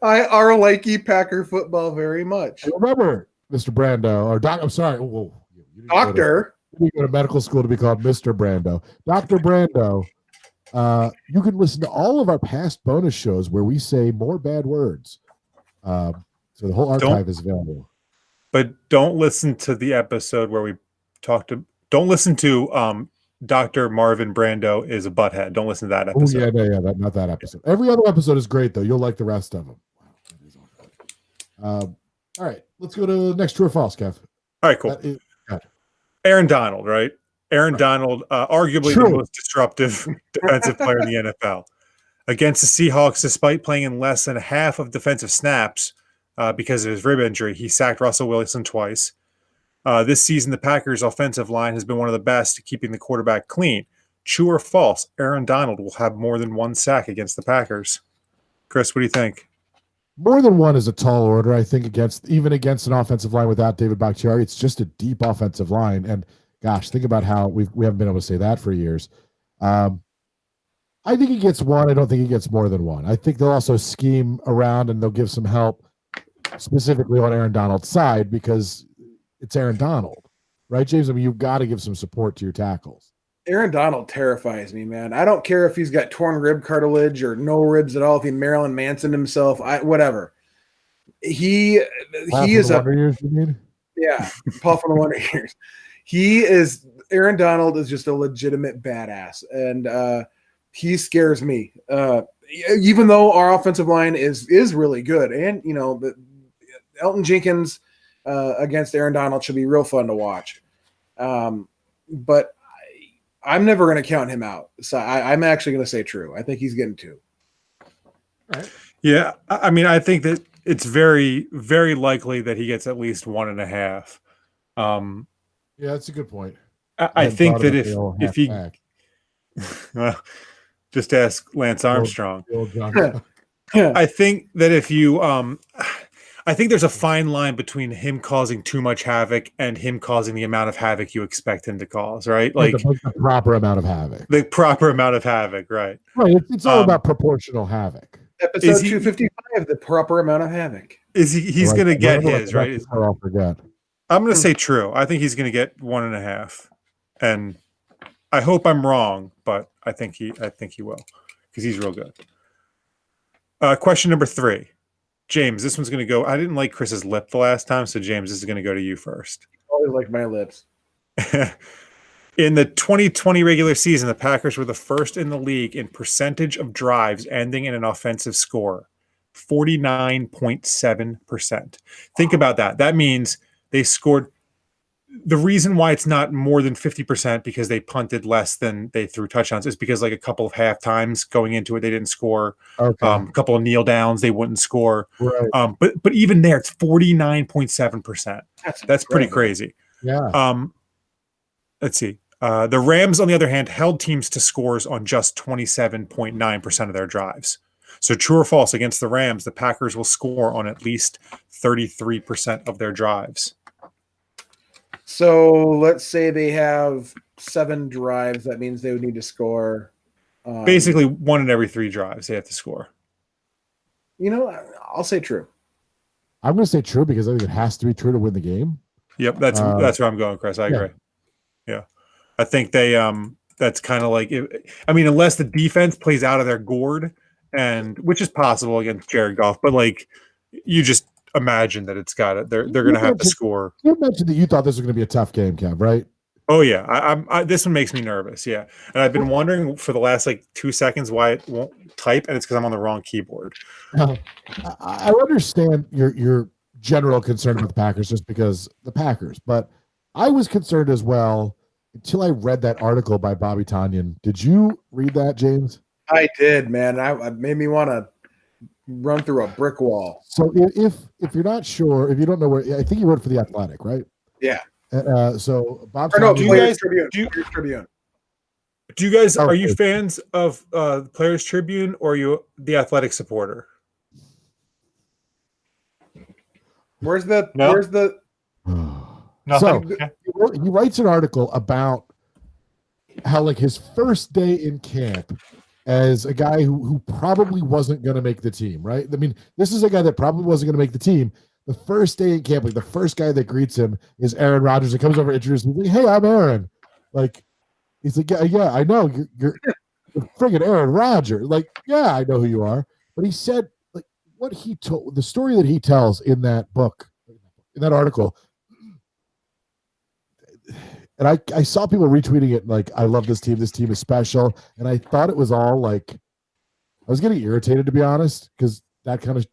IR likey Packer football very much. And remember, Mr. Brando, or I'm sorry. Doctor. You go to medical school to be called Mr. Brando. Dr. Brando. You can listen to all of our past bonus shows where we say more bad words. So the whole archive is available. But don't listen to the episode where we talked to. Don't listen to Dr. Marvin Brando is a butthead. Don't listen to that Oh episode. not that episode. Every other episode is great though. You'll like the rest of them. All right, let's go to the next true or false, Kev. All right, cool. Aaron Donald, right? Aaron Donald, arguably the most disruptive defensive player in the NFL. Against the Seahawks, despite playing in less than half of defensive snaps because of his rib injury, he sacked Russell Wilson twice. This season, the Packers' offensive line has been one of the best at keeping the quarterback clean. True or false, Aaron Donald will have more than one sack against the Packers? Chris, what do you think? More than one is a tall order, I think, even against an offensive line without David Bakhtiari. It's just a deep offensive line. And gosh, think about how we haven't been able to say that for years. I think he gets one. I don't think he gets more than one. I think they'll also scheme around and they'll give some help specifically on Aaron Donald's side because it's Aaron Donald, right, James? I mean, you've got to give some support to your tackles. Aaron Donald terrifies me, man. I don't care if he's got torn rib cartilage or no ribs at all. If he Marilyn Manson himself, whatever. He is a years, you mean? Yeah, Paul from the Wonder Years. Aaron Donald is just a legitimate badass, and he scares me. Even though our offensive line is really good, and Elton Jenkins against Aaron Donald should be real fun to watch. But I'm never going to count him out. So I'm actually going to say true. I think he's getting two. All right. Yeah. I mean, I think that it's very, very likely that he gets at least 1.5. Yeah, that's a good point. I think that if he, well, just ask Lance Armstrong. I think that if you, I think there's a fine line between him causing too much havoc and him causing the amount of havoc you expect him to cause, right? Like the proper amount of havoc. The proper amount of havoc, right? Right. It's all about proportional havoc. Episode 255, the proper amount of havoc. He's going to get his, right? I'll forget. I'm going to say true. I think he's going to get 1.5, and I hope I'm wrong, but I think he will because he's real good. Question number 3. James, this one's going to go. I didn't like Chris's lip the last time, so James, this is going to go to you first. Always like my lips. In the 2020 regular season, the Packers were the first in the league in percentage of drives ending in an offensive score, 49.7%. Think about that. That means they scored. The reason why it's not more than 50% because they punted less than they threw touchdowns is because like a couple of half times going into it, they didn't score. Okay. A couple of kneel downs, they wouldn't score. Right. But even there, it's 49.7%. That's pretty crazy. Yeah. Let's see. The Rams, on the other hand, held teams to scores on just 27.9% of their drives. So true or false, against the Rams, the Packers will score on at least 33% of their drives. So let's say they have 7 drives. That means they would need to score. Basically, 1 in every 3 drives they have to score. I'll say true. I'm going to say true because I think it has to be true to win the game. Yep, that's where I'm going, Chris. I agree. Yeah. I think they that's kind of like unless the defense plays out of their gourd, and which is possible against Jared Goff, but like you just imagine that it's got it. They're going to have to score. You mentioned that you thought this was going to be a tough game, Kev, right? Oh yeah, I this one makes me nervous. Yeah, and I've been wondering for the last 2 seconds why it won't type, and it's because I'm on the wrong keyboard. I understand your general concern about the Packers just because the Packers, but I was concerned as well until I read that article by Bobby Tonyan. Did you read that, James? I did, man. I made me want to run through a brick wall. So if you're not sure, if you don't know where, I think you wrote for The Athletic, right? Yeah. So Bob. Players Tribune. Do you guys are you fans of Players Tribune or are you the Athletic supporter? Where's the? So he writes an article about how his first day in camp as a guy who probably wasn't going to make the team, right? I mean, this is a guy that probably wasn't going to make the team. The first day in camp, the first guy that greets him is Aaron Rodgers. He comes over, introduces me, like, "Hey, I'm Aaron." He's like, "Yeah, I know you're friggin' Aaron Rodgers." "Yeah, I know who you are." But he said, what he told, the story that he tells in that book, in that article, And I saw people retweeting it like, I love this team. This team is special. And I thought it was all like, I was getting irritated, to be honest, because that kind of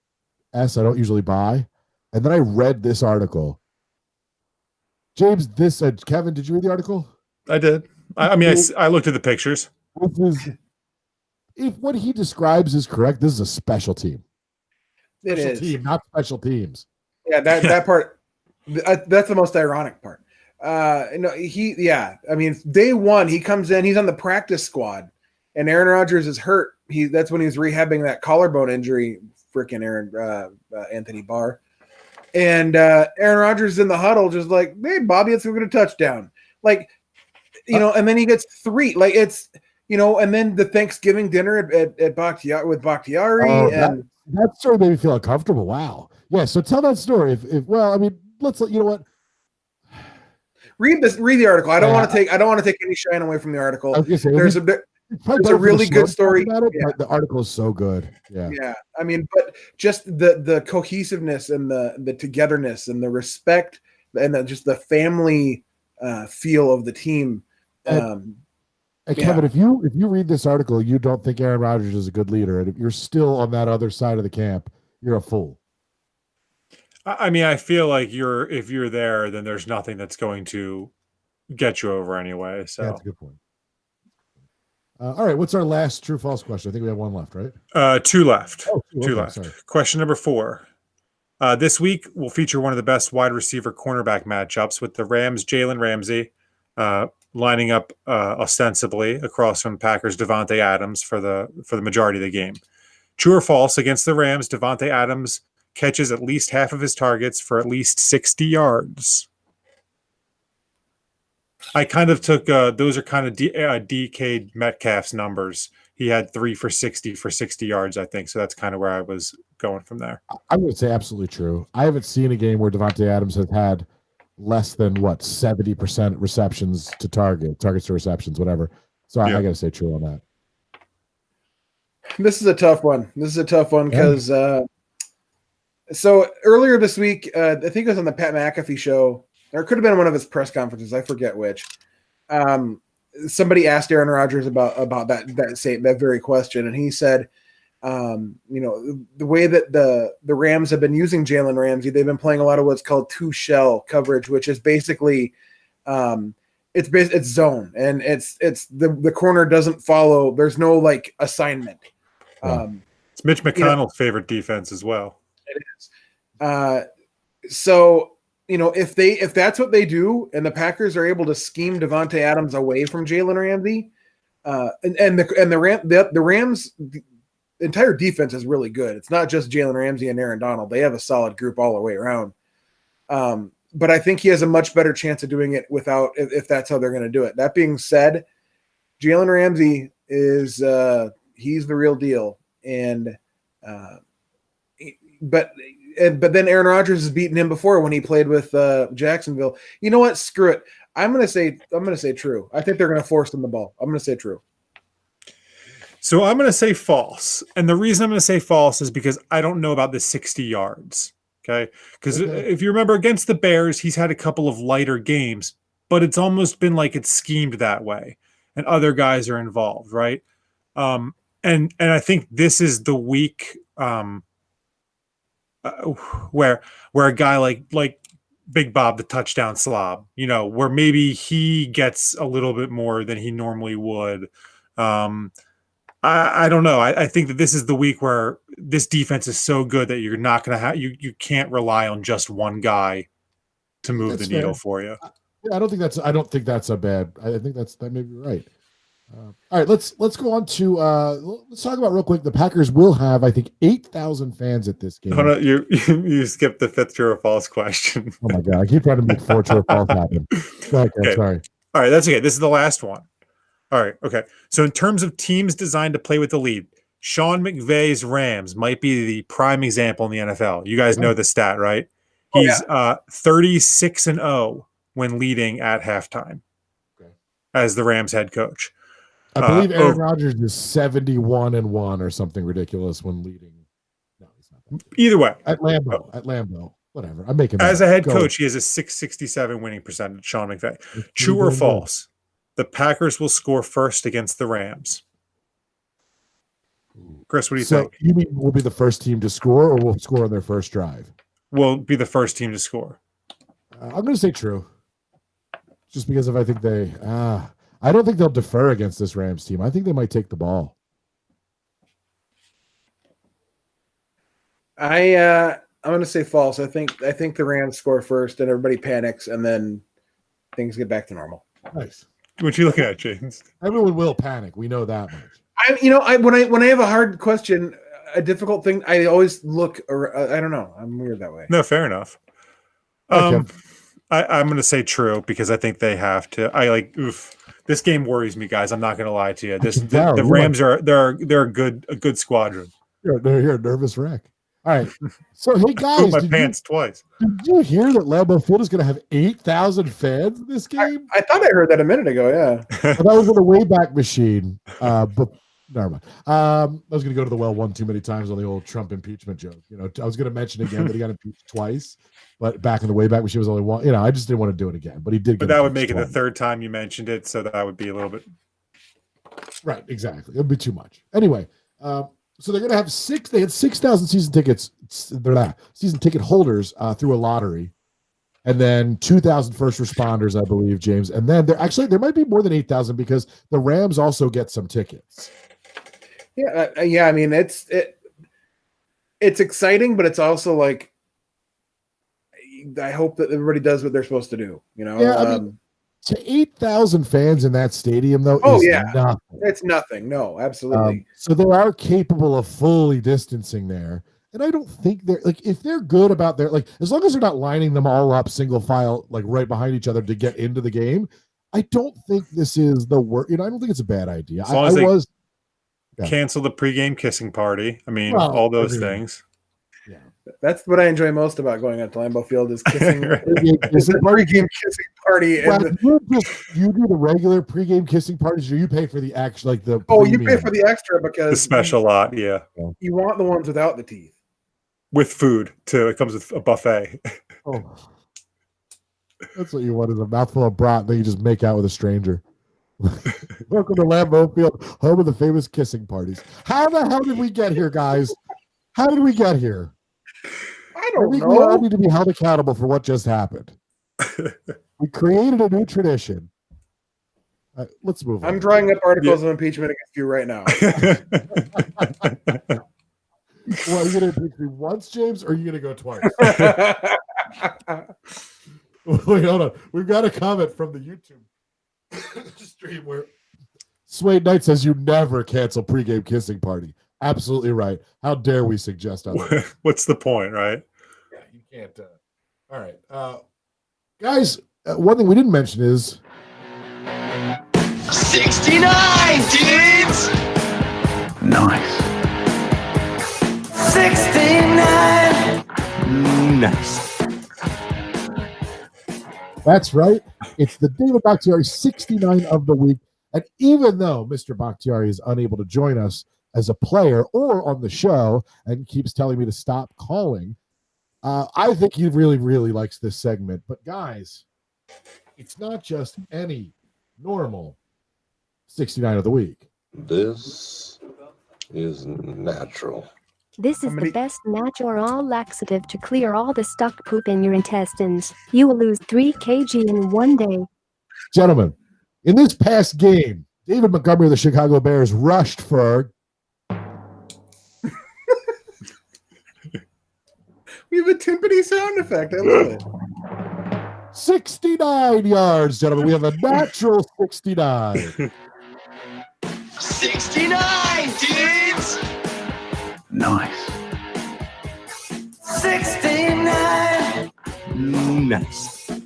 I don't usually buy. And then I read this article. James, Kevin, did you read the article? I did. I mean, I looked at the pictures. If what he describes is correct, this is a special team. It special is team, not special teams. Yeah, that part. That's the most ironic part. I mean, day one he comes in, he's on the practice squad, and Aaron Rodgers is hurt. That's when he was rehabbing that collarbone injury. Freaking Anthony Barr, and Aaron Rodgers is in the huddle, just like, hey, Bobby, let's go get a touchdown, like, and then he gets 3, like, it's, and then the Thanksgiving dinner at Bakhtiari with Bakhtiari, and that story made me feel uncomfortable. Wow, yeah. So tell that story. Let's what. Read the article. I don't want to take any shine away from the article. There's a really good story about it, but the article is so good. Yeah. I mean, but just the cohesiveness and the togetherness and the respect and just the family feel of the team. And Kevin, if you read this article, you don't think Aaron Rodgers is a good leader, and if you're still on that other side of the camp, you're a fool. I mean, I feel like if you're there, then there's nothing that's going to get you over anyway. So that's a good point. All right, what's our last true false question? I think we have one left, right? 2 left. Oh, two left. Sorry. Question number 4. This week will feature one of the best wide receiver cornerback matchups with the Rams' Jalen Ramsey lining up ostensibly across from Packers' Devontae Adams for the majority of the game. True or false? Against the Rams, Devontae Adams catches at least half of his targets for at least 60 yards. I kind of took those are kind of DK Metcalf's numbers. He had 3 for 60 yards, I think. So that's kind of where I was going from there. I'm going to say absolutely true. I haven't seen a game where Devontae Adams has had less than 70% receptions to targets to receptions, whatever. So I got to say true on that. This is a tough one. Because so earlier this week, I think it was on the Pat McAfee show, or it could have been one of his press conferences. I forget which. Somebody asked Aaron Rodgers about that very question, and he said, the way that the Rams have been using Jalen Ramsey, they've been playing a lot of what's called 2-shell coverage, which is basically it's zone, and it's the corner doesn't follow. There's no like assignment. It's Mitch McConnell's favorite defense as well. It is. So if that's what they do, and the Packers are able to scheme Devontae Adams away from Jalen Ramsey, and the Rams. The entire defense is really good. It's not just Jalen Ramsey and Aaron Donald. They have a solid group all the way around. But I think he has a much better chance of doing it if that's how they're going to do it. That being said, Jalen Ramsey is he's the real deal. But then Aaron Rodgers has beaten him before when he played with Jacksonville. You know what? Screw it. I'm going to say true. I think they're going to force him the ball. I'm going to say true. So I'm going to say false. And the reason I'm going to say false is because I don't know about the 60 yards. Okay. Because if you remember against the Bears, he's had a couple of lighter games, but it's almost been like it's schemed that way and other guys are involved. Right. And I think this is the week where a guy like Big Bob, the touchdown slob, where maybe he gets a little bit more than he normally would. I don't know. I think that this is the week where this defense is so good that you're not going to have you can't rely on just one guy to move the needle for you. I don't think that's a bad. I think that may be right. All right, let's go on to let's talk about real quick. The Packers will have, I think, 8,000 fans at this game. Oh, no, you skipped the 5th true or false question. Oh my god, I keep trying to make 4 true or false happen. Okay, sorry. All right, that's okay. This is the last one. All right, okay. So in terms of teams designed to play with the lead, Sean McVay's Rams might be the prime example in the NFL. You guys know the stat, right? He's 36-0 when leading at halftime as the Rams head coach. I believe Aaron Rodgers is 71-1 or something ridiculous when leading. No, he's not. Either way. At Lambeau. whatever. I'm making As that a head go. coach, he has a 667 winning percentage. Sean McVay. True or false? The Packers will score first against the Rams. Chris, what do you think? You mean we'll be the first team to score, or we'll score on their first drive? We'll be the first team to score. I'm going to say true. Just because if I think I don't think they'll defer against this Rams team. I think they might take the ball. I'm going to say false. I think the Rams score first, and everybody panics, and then things get back to normal. Nice. What you looking at, James? Everyone will panic. We know that much. When I have a hard question, a difficult thing, I always look. I don't know. I'm weird that way. No, fair enough. Okay. I'm going to say true because I think they have to. This game worries me, guys. I'm not going to lie to you. The Rams they're a good squadron. You're a nervous wreck. All right. So hey guys, my pants twice. Did you hear that Lambeau Field is going to have 8,000 fans in this game? I thought I heard that a minute ago. Yeah, that was in the Wayback Machine. But never mind. I was going to go to the well one too many times on the old Trump impeachment joke. I was going to mention again that he got impeached twice, but back in the Wayback Machine was only one. I just didn't want to do it again, but he did. But that would make it the third time you mentioned it, so that would be a little bit. Right. Exactly. It would be too much. Anyway. So they're going to have they had 6,000 season ticket holders through a lottery, and then 2,000 first responders, I believe, James. And then there might be more than 8,000 because the Rams also get some tickets. Yeah. I mean, it's exciting, but it's also like, I hope that everybody does what they're supposed to do. Yeah. To 8,000 fans in that stadium, though, nothing. It's nothing. No, absolutely. So they are capable of fully distancing there. And I don't think they're if they're good about as long as they're not lining them all up single file, right behind each other to get into the game, I don't think this is the worst. I don't think it's a bad idea. As long as they cancel the pregame kissing party. I mean, all those things. Yeah. That's what I enjoy most about going out to Lambeau Field is kissing. Pregame kissing party. And you do the regular pregame kissing parties, or you pay for the actual you pay for the extra because the special lot. Yeah, you want the ones without the teeth with food too. It comes with a buffet. Oh, that's what you want is a mouthful of brat that you just make out with a stranger. Welcome to Lambeau Field, home of the famous kissing parties. How the hell did we get here, guys? How did we get here? I don't know. We all need to be held accountable for what just happened. We created a new tradition. Let's move on. I'm drawing up articles of impeachment against you right now. Well, are you going to impeach me once, James, or are you going to go twice? Wait, hold on. We've got a comment from the YouTube stream where Swade Knight says you never cancel pregame kissing party. Absolutely right. How dare we suggest otherwise? What's the point, right? Yeah, you can't. All right. Guys, one thing we didn't mention is 69, dudes! Nice. 69! Nice. That's right. It's the David Bakhtiari 69 of the week. And even though Mr. Bakhtiari is unable to join us as a player or on the show and keeps telling me to stop calling, I think he really, really likes this segment. But guys, it's not just any normal 69 of the week. This is natural. This is the best natural laxative to clear all the stuck poop in your intestines. You will lose 3 kg in one day. Gentlemen, in this past game, David Montgomery of the Chicago Bears rushed for... We have a timpani sound effect. I love it. 69 yards, gentlemen. We have a natural 69. 69, dudes! Nice. 69! Nice. All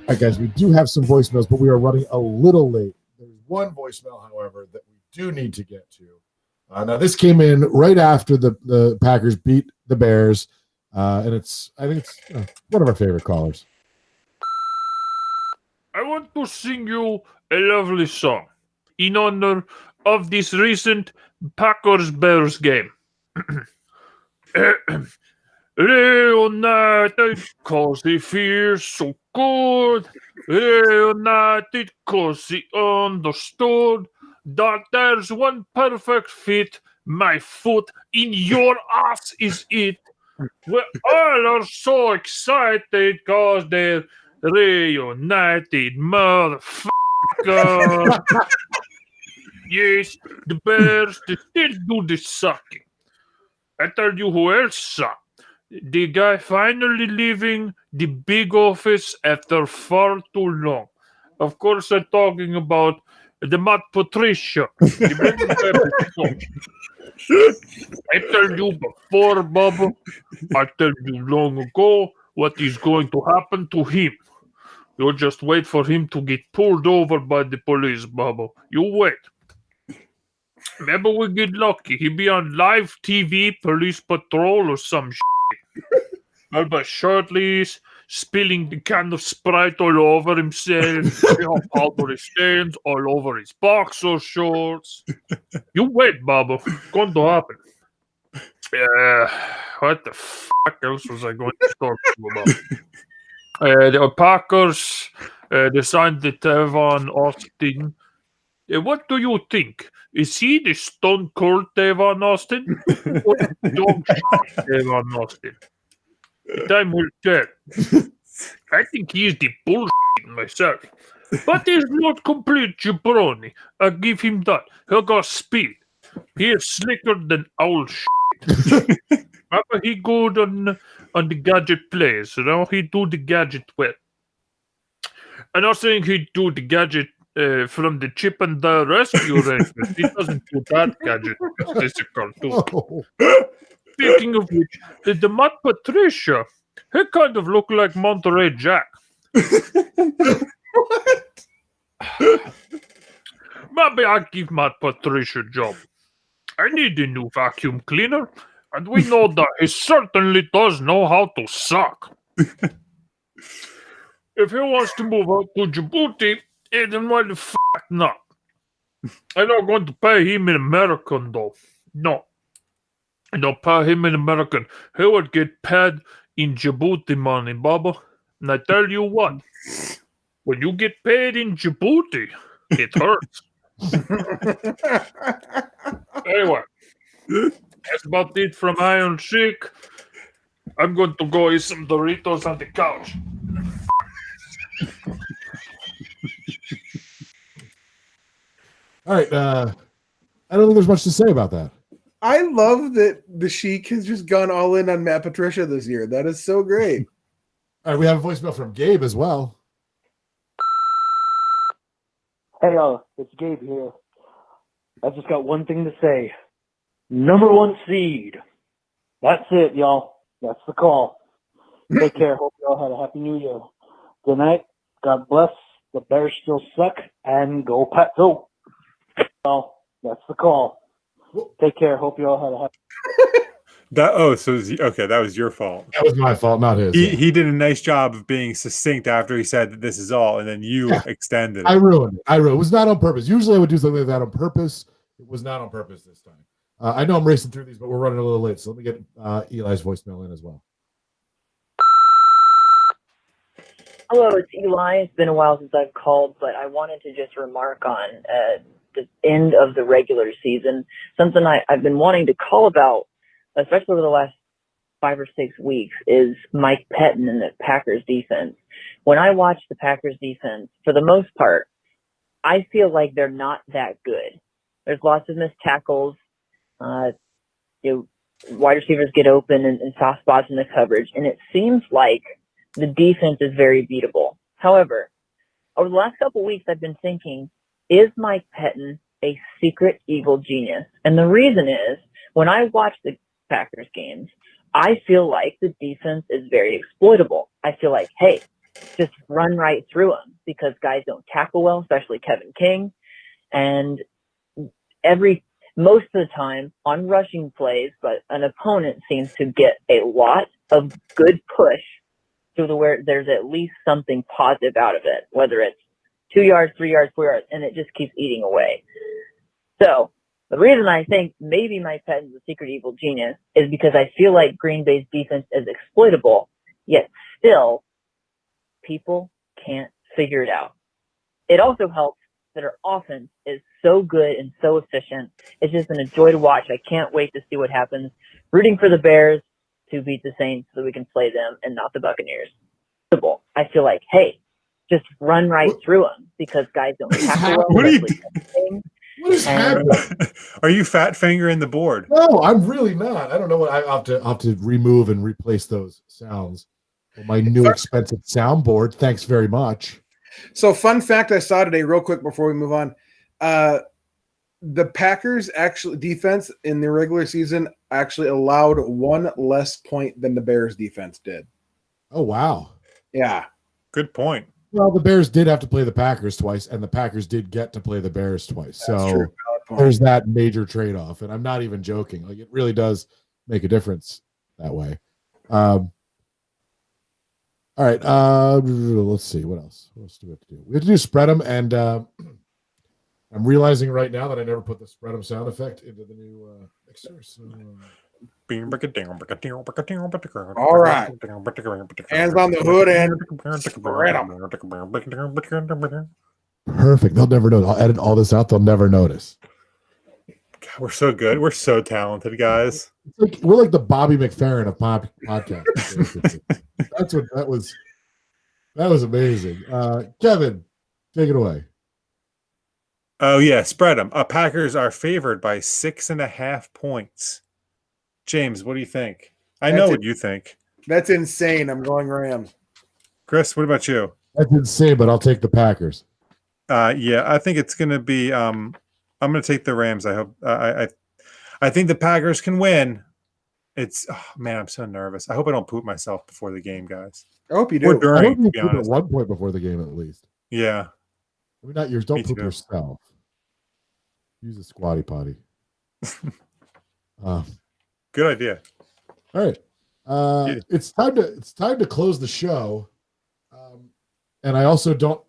right, guys, we do have some voicemails, but we are running a little late. There's one voicemail, however, that we do need to get to. Now, this came in right after the Packers beat the Bears, and I think it's one of our favorite callers. I want to sing you a lovely song in honor of this recent Packers-Bears game. Reunited cause he feels so good. Reunited cause he understood that there's one perfect fit. My foot in your ass is it. We all are so excited cause they're reunited, motherfucker. Yes, the Bears, they still do the sucking. I tell you who else sucked. The guy finally leaving the big office after far too long. Of course, I'm talking about the Matt Patricia. The I told you before, Bubba. I told you long ago what is going to happen to him. You just wait for him to get pulled over by the police, Bubba. You wait. Maybe we get lucky. He'll be on live TV, police patrol, or some shit. Maybe shirtless, spilling the can of Sprite all over himself, powdery stains all over his boxer shorts. You wait, Bubba. It's going to happen. What the fuck else was I going to talk to you about? The Packers, they signed the Tavon Austin. What do you think? Is he the Stone Cold Tavon Austin? Or the dog shit Tavon Austin? Time will tell. I think he's the bullshit myself. But he's not complete jabroni. I give him that. He got speed. He is slicker than owl shit. Remember, he good on the gadget plays. You know, he do the gadget well. I'm not saying he do the gadget from the Chip and Dale Rescue Rangers. He doesn't do that gadget. It's a cartoon. Speaking of which, the Matt Patricia, he kind of look like Monterey Jack. What? Maybe I give Matt Patricia a job. I need a new vacuum cleaner, and we know that he certainly does know how to suck. If he wants to move out to Djibouti, then why the fuck not? I'm not going to pay him in American, though. No. I don't pay him in American. He would get paid in Djibouti money, Baba. And I tell you what, when you get paid in Djibouti, it hurts. Anyway, that's about it from Iron Chick. I'm going to go eat some Doritos on the couch. All right. I don't think there's much to say about that. I love that the Sheik has just gone all in on Matt Patricia this year. That is so great. All right, we have a voicemail from Gabe as well. Hey, it's Gabe here. I've just got one thing to say. Number 1 seed. That's it, y'all. That's the call. Take care. Hope y'all had a happy new year. Good night. God bless. The Bears still suck. And go Pat, go. Well, that's the call. Take care. Hope you all had a happy. That was your fault. That was my fault, not his. He did a nice job of being succinct after he said that this is all, and then you extended it. I ruined it. It was not on purpose. Usually I would do something like that on purpose. It was not on purpose this time. I know I'm racing through these, but we're running a little late, so let me get Eli's voicemail in as well. Hello, it's Eli. It's been a while since I've called, but I wanted to just remark on the end of the regular season. Something I've been wanting to call about, especially over the last 5 or 6 weeks, is Mike Pettin and the Packers defense. When I watch the Packers defense, for the most part, I feel like they're not that good. There's lots of missed tackles. Wide receivers get open and soft spots in the coverage, and it seems like the defense is very beatable. However, over the last couple of weeks, I've been thinking, is Mike Pettin a secret evil genius? And the reason is, when I watch the Packers games, I feel like the defense is very exploitable. I feel like, hey, just run right through them because guys don't tackle well, especially Kevin King. And most of the time on rushing plays, but an opponent seems to get a lot of good push to where there's at least something positive out of it, whether it's 2 yards, 3 yards, 4 yards, and it just keeps eating away. So The reason I think maybe Mike Pettine's a secret evil genius is because I feel like Green Bay's defense is exploitable, yet still people can't figure it out. It also helps that our offense is so good and so efficient. It's just been a joy to watch. I can't wait to see what happens. Rooting for the Bears to beat the Saints so we can play them and not the Buccaneers. I feel like, hey, just run right through them because guys don't tackle well. What are you doing? What is happening? Are you fat fingering the board? No, I'm really not. I don't know what I'll have to remove and replace those sounds. Well, my new expensive soundboard. Thanks very much. So, fun fact I saw today, real quick before we move on. The Packers actually defense in the regular season actually allowed one less point than the Bears defense did. Oh, wow. Yeah. Good point. Well, the Bears did have to play the Packers twice, and the Packers did get to play the Bears twice. That's so true. there's that major trade-off, and I'm not even joking. Like, it really does make a difference that way. All right. Let's see. What else? What else do we have to do? We have to do spread them, and I'm realizing right now that I never put the spread them sound effect into the new mixer. So, all right. Hands on the hood and spread them. Perfect. They'll never know. I'll edit all this out. They'll never notice. God, we're so good. We're so talented, guys. We're like the Bobby McFerrin of podcast. That's what that was. That was amazing. Kevin, take it away. Oh yeah, spread them. Packers are favored by 6.5 points. James, what do you think? I know what you think. That's insane. I'm going Rams. Chris, what about you? That's insane, but I'll take the Packers. Yeah, I think it's going to be. I'm going to take the Rams. I hope. I think the Packers can win. It's man, I'm so nervous. I hope I don't poop myself before the game, guys. I hope you do. Or during, to be At honest. 1 point before the game, at least. Yeah. I mean, not yours. Don't Me poop too. yourself. Use a squatty potty. Good idea. All right. It's time to close the show. And I also don't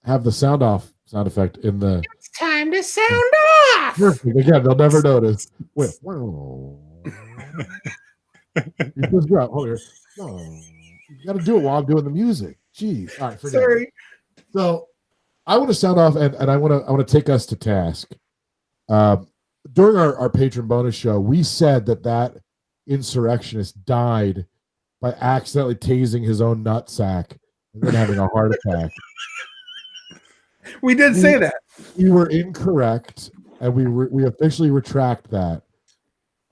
have the sound off sound effect in the. It's time to sound off. Perfect. Again, they'll never notice. Wait. You just got here. No, you got to do it while I'm doing the music. Jeez. All right. Sorry. It. So I want to sound off, and I want to take us to task. During our patron bonus show, we said that insurrectionist died by accidentally tasing his own nutsack and then having a heart attack. We did say that. We were incorrect, and we officially retract that.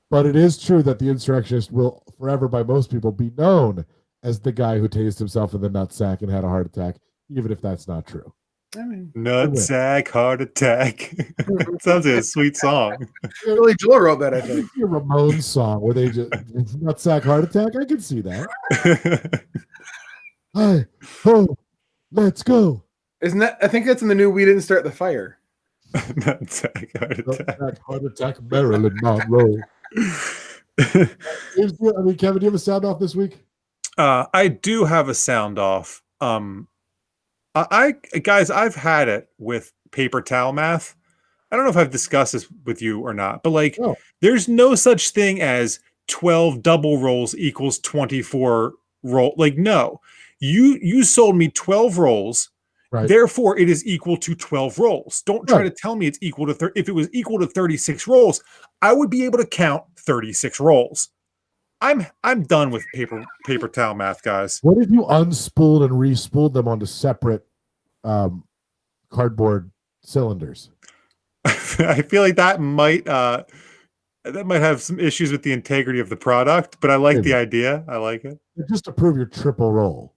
But it is true that the insurrectionist will forever, by most people, be known as the guy who tased himself in the nutsack and had a heart attack, even if that's not true. I mean, nutsack heart attack. Sounds like a sweet song. Billy Joel wrote that, I think. A Ramones song where they just nutsack heart attack. I can see that. Hi, ho, let's go. Isn't that? I think that's in the new "We Didn't Start the Fire." Nutsack heart attack. Nutsack heart attack, Marilyn Monroe. Kevin, do you have a sound off this week? I do have a sound off. Guys, I've had it with paper towel math. I don't know if I've discussed this with you or not, but there's no such thing as 12 double rolls equals 24 roll. Like, no, you sold me 12 rolls. Right. Therefore, it is equal to 12 rolls. Don't try to tell me it's equal to if it was equal to 36 rolls, I would be able to count 36 rolls. I'm done with paper towel math, guys. What if you unspooled and respooled them onto separate cardboard cylinders? I feel like that might have some issues with the integrity of the product, but I like the idea. I like it. Just to prove your triple roll.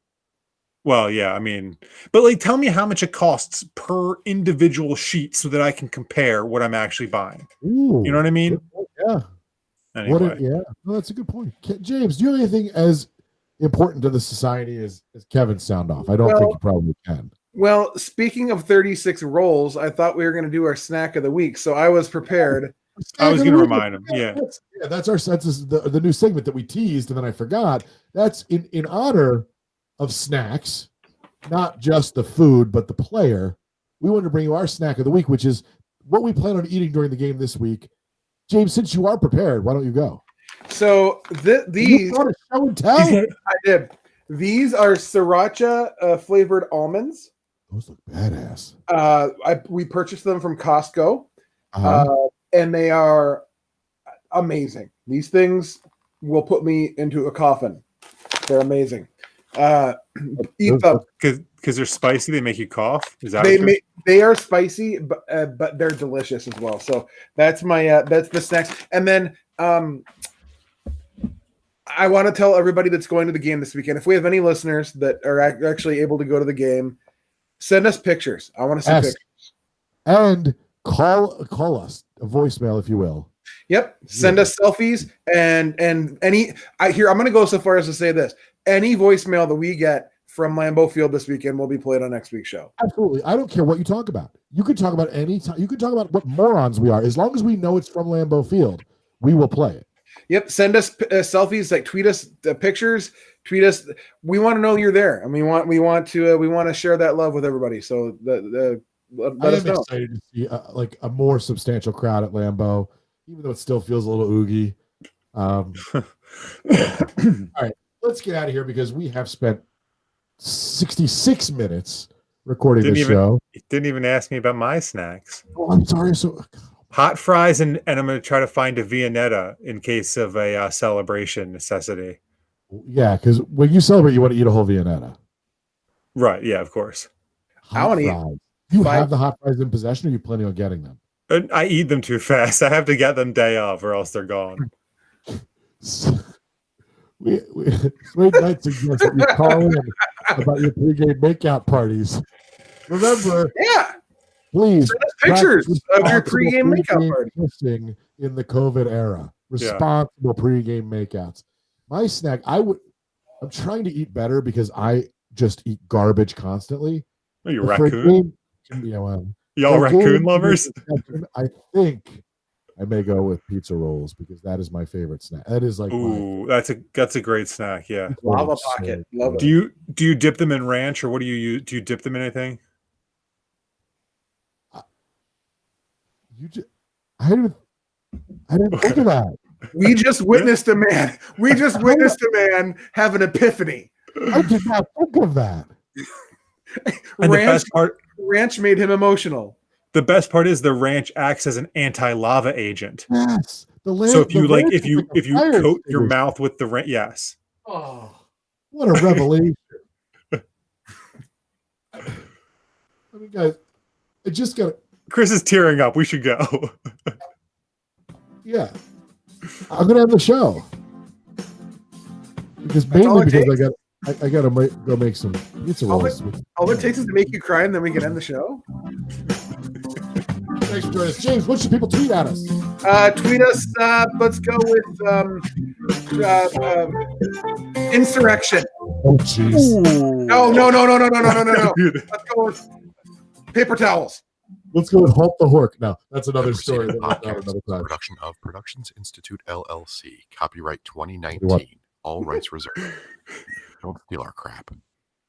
Well, yeah, I mean, but tell me how much it costs per individual sheet so that I can compare what I'm actually buying. Ooh, you know what I mean? Yeah. Anyway. No, that's a good point. James, do you have anything as important to the society as Kevin's sound off? I don't think you probably can. Well, speaking of 36 rolls, I thought we were going to do our snack of the week, so I was prepared. I was going to remind him. Yeah. That's the new segment that we teased, and then I forgot. That's in honor of snacks, not just the food, but the player. We wanted to bring you our snack of the week, which is what we plan on eating during the game this week. James, since you are prepared, why don't you go? So these show and tell. I did. These are Sriracha flavored almonds. Those look badass. We purchased them from Costco, Uh-huh. and they are amazing. These things will put me into a coffin. They're amazing. Eat them. Because they're spicy, they make you cough. Is that they are spicy, but they're delicious as well. So that's my that's the snacks. And then I want to tell everybody that's going to the game this weekend, if we have any listeners that are actually able to go to the game, send us pictures. I want to see pictures. And call us a voicemail, if you will. Yep. Send us selfies and any. I'm going to go so far as to say this: any voicemail that we get from Lambeau Field this weekend will be played on next week's show. Absolutely. I don't care what you talk about. You can talk about any time. You can talk about what morons we are. As long as we know it's from Lambeau Field, we will play it. Yep. Send us selfies, like tweet us pictures, tweet us. We want to know you're there, and we want to share that love with everybody. So let us know. Excited to see like a more substantial crowd at Lambeau, even though it still feels a little oogie. All right, let's get out of here because we have spent 66 minutes recording this show. You didn't even ask me about my snacks. Oh, I'm sorry. So hot fries, and I'm going to try to find a Viennetta in case of a celebration necessity. Yeah, because when you celebrate, you want to eat a whole Viennetta. Right, yeah, of course. I want to eat. You have the hot fries in possession, or are you planning on getting them? I eat them too fast. I have to get them day of, or else they're gone. Wait night suggests that you call in about your pregame makeout parties. Remember, please send us pictures of your pregame makeout party. In the COVID era, responsible pregame makeouts. My snack, I'm trying to eat better because I just eat garbage constantly. Are you a raccoon? Y'all raccoon lovers? I think I may go with pizza rolls because that is my favorite snack. That is like, that's a great snack. Yeah, lava pocket. Love it. Do you dip them in ranch, or what do you use? Do you dip them in anything? I didn't think of that. We just witnessed a man. We just witnessed a man have an epiphany. I did not think of that. And the best part, ranch made him emotional. The best part is the ranch acts as an anti-lava agent. Yes. So if you coat your mouth with the ranch, yes. Oh, what a revelation! I mean, guys, I just got. Chris is tearing up. We should go. Yeah, I'm gonna end the show because I gotta go make some pizza rolls. All it takes is to make you cry, and then we can end the show. Thanks for joining us, James. What should people tweet at us? Tweet us. Let's go with insurrection. Oh, jeez. No. Let's go with paper towels. Let's go with Halt the Hork. No, that's another story. Production of Productions Institute LLC. Copyright 2019. All rights reserved. Don't steal our crap.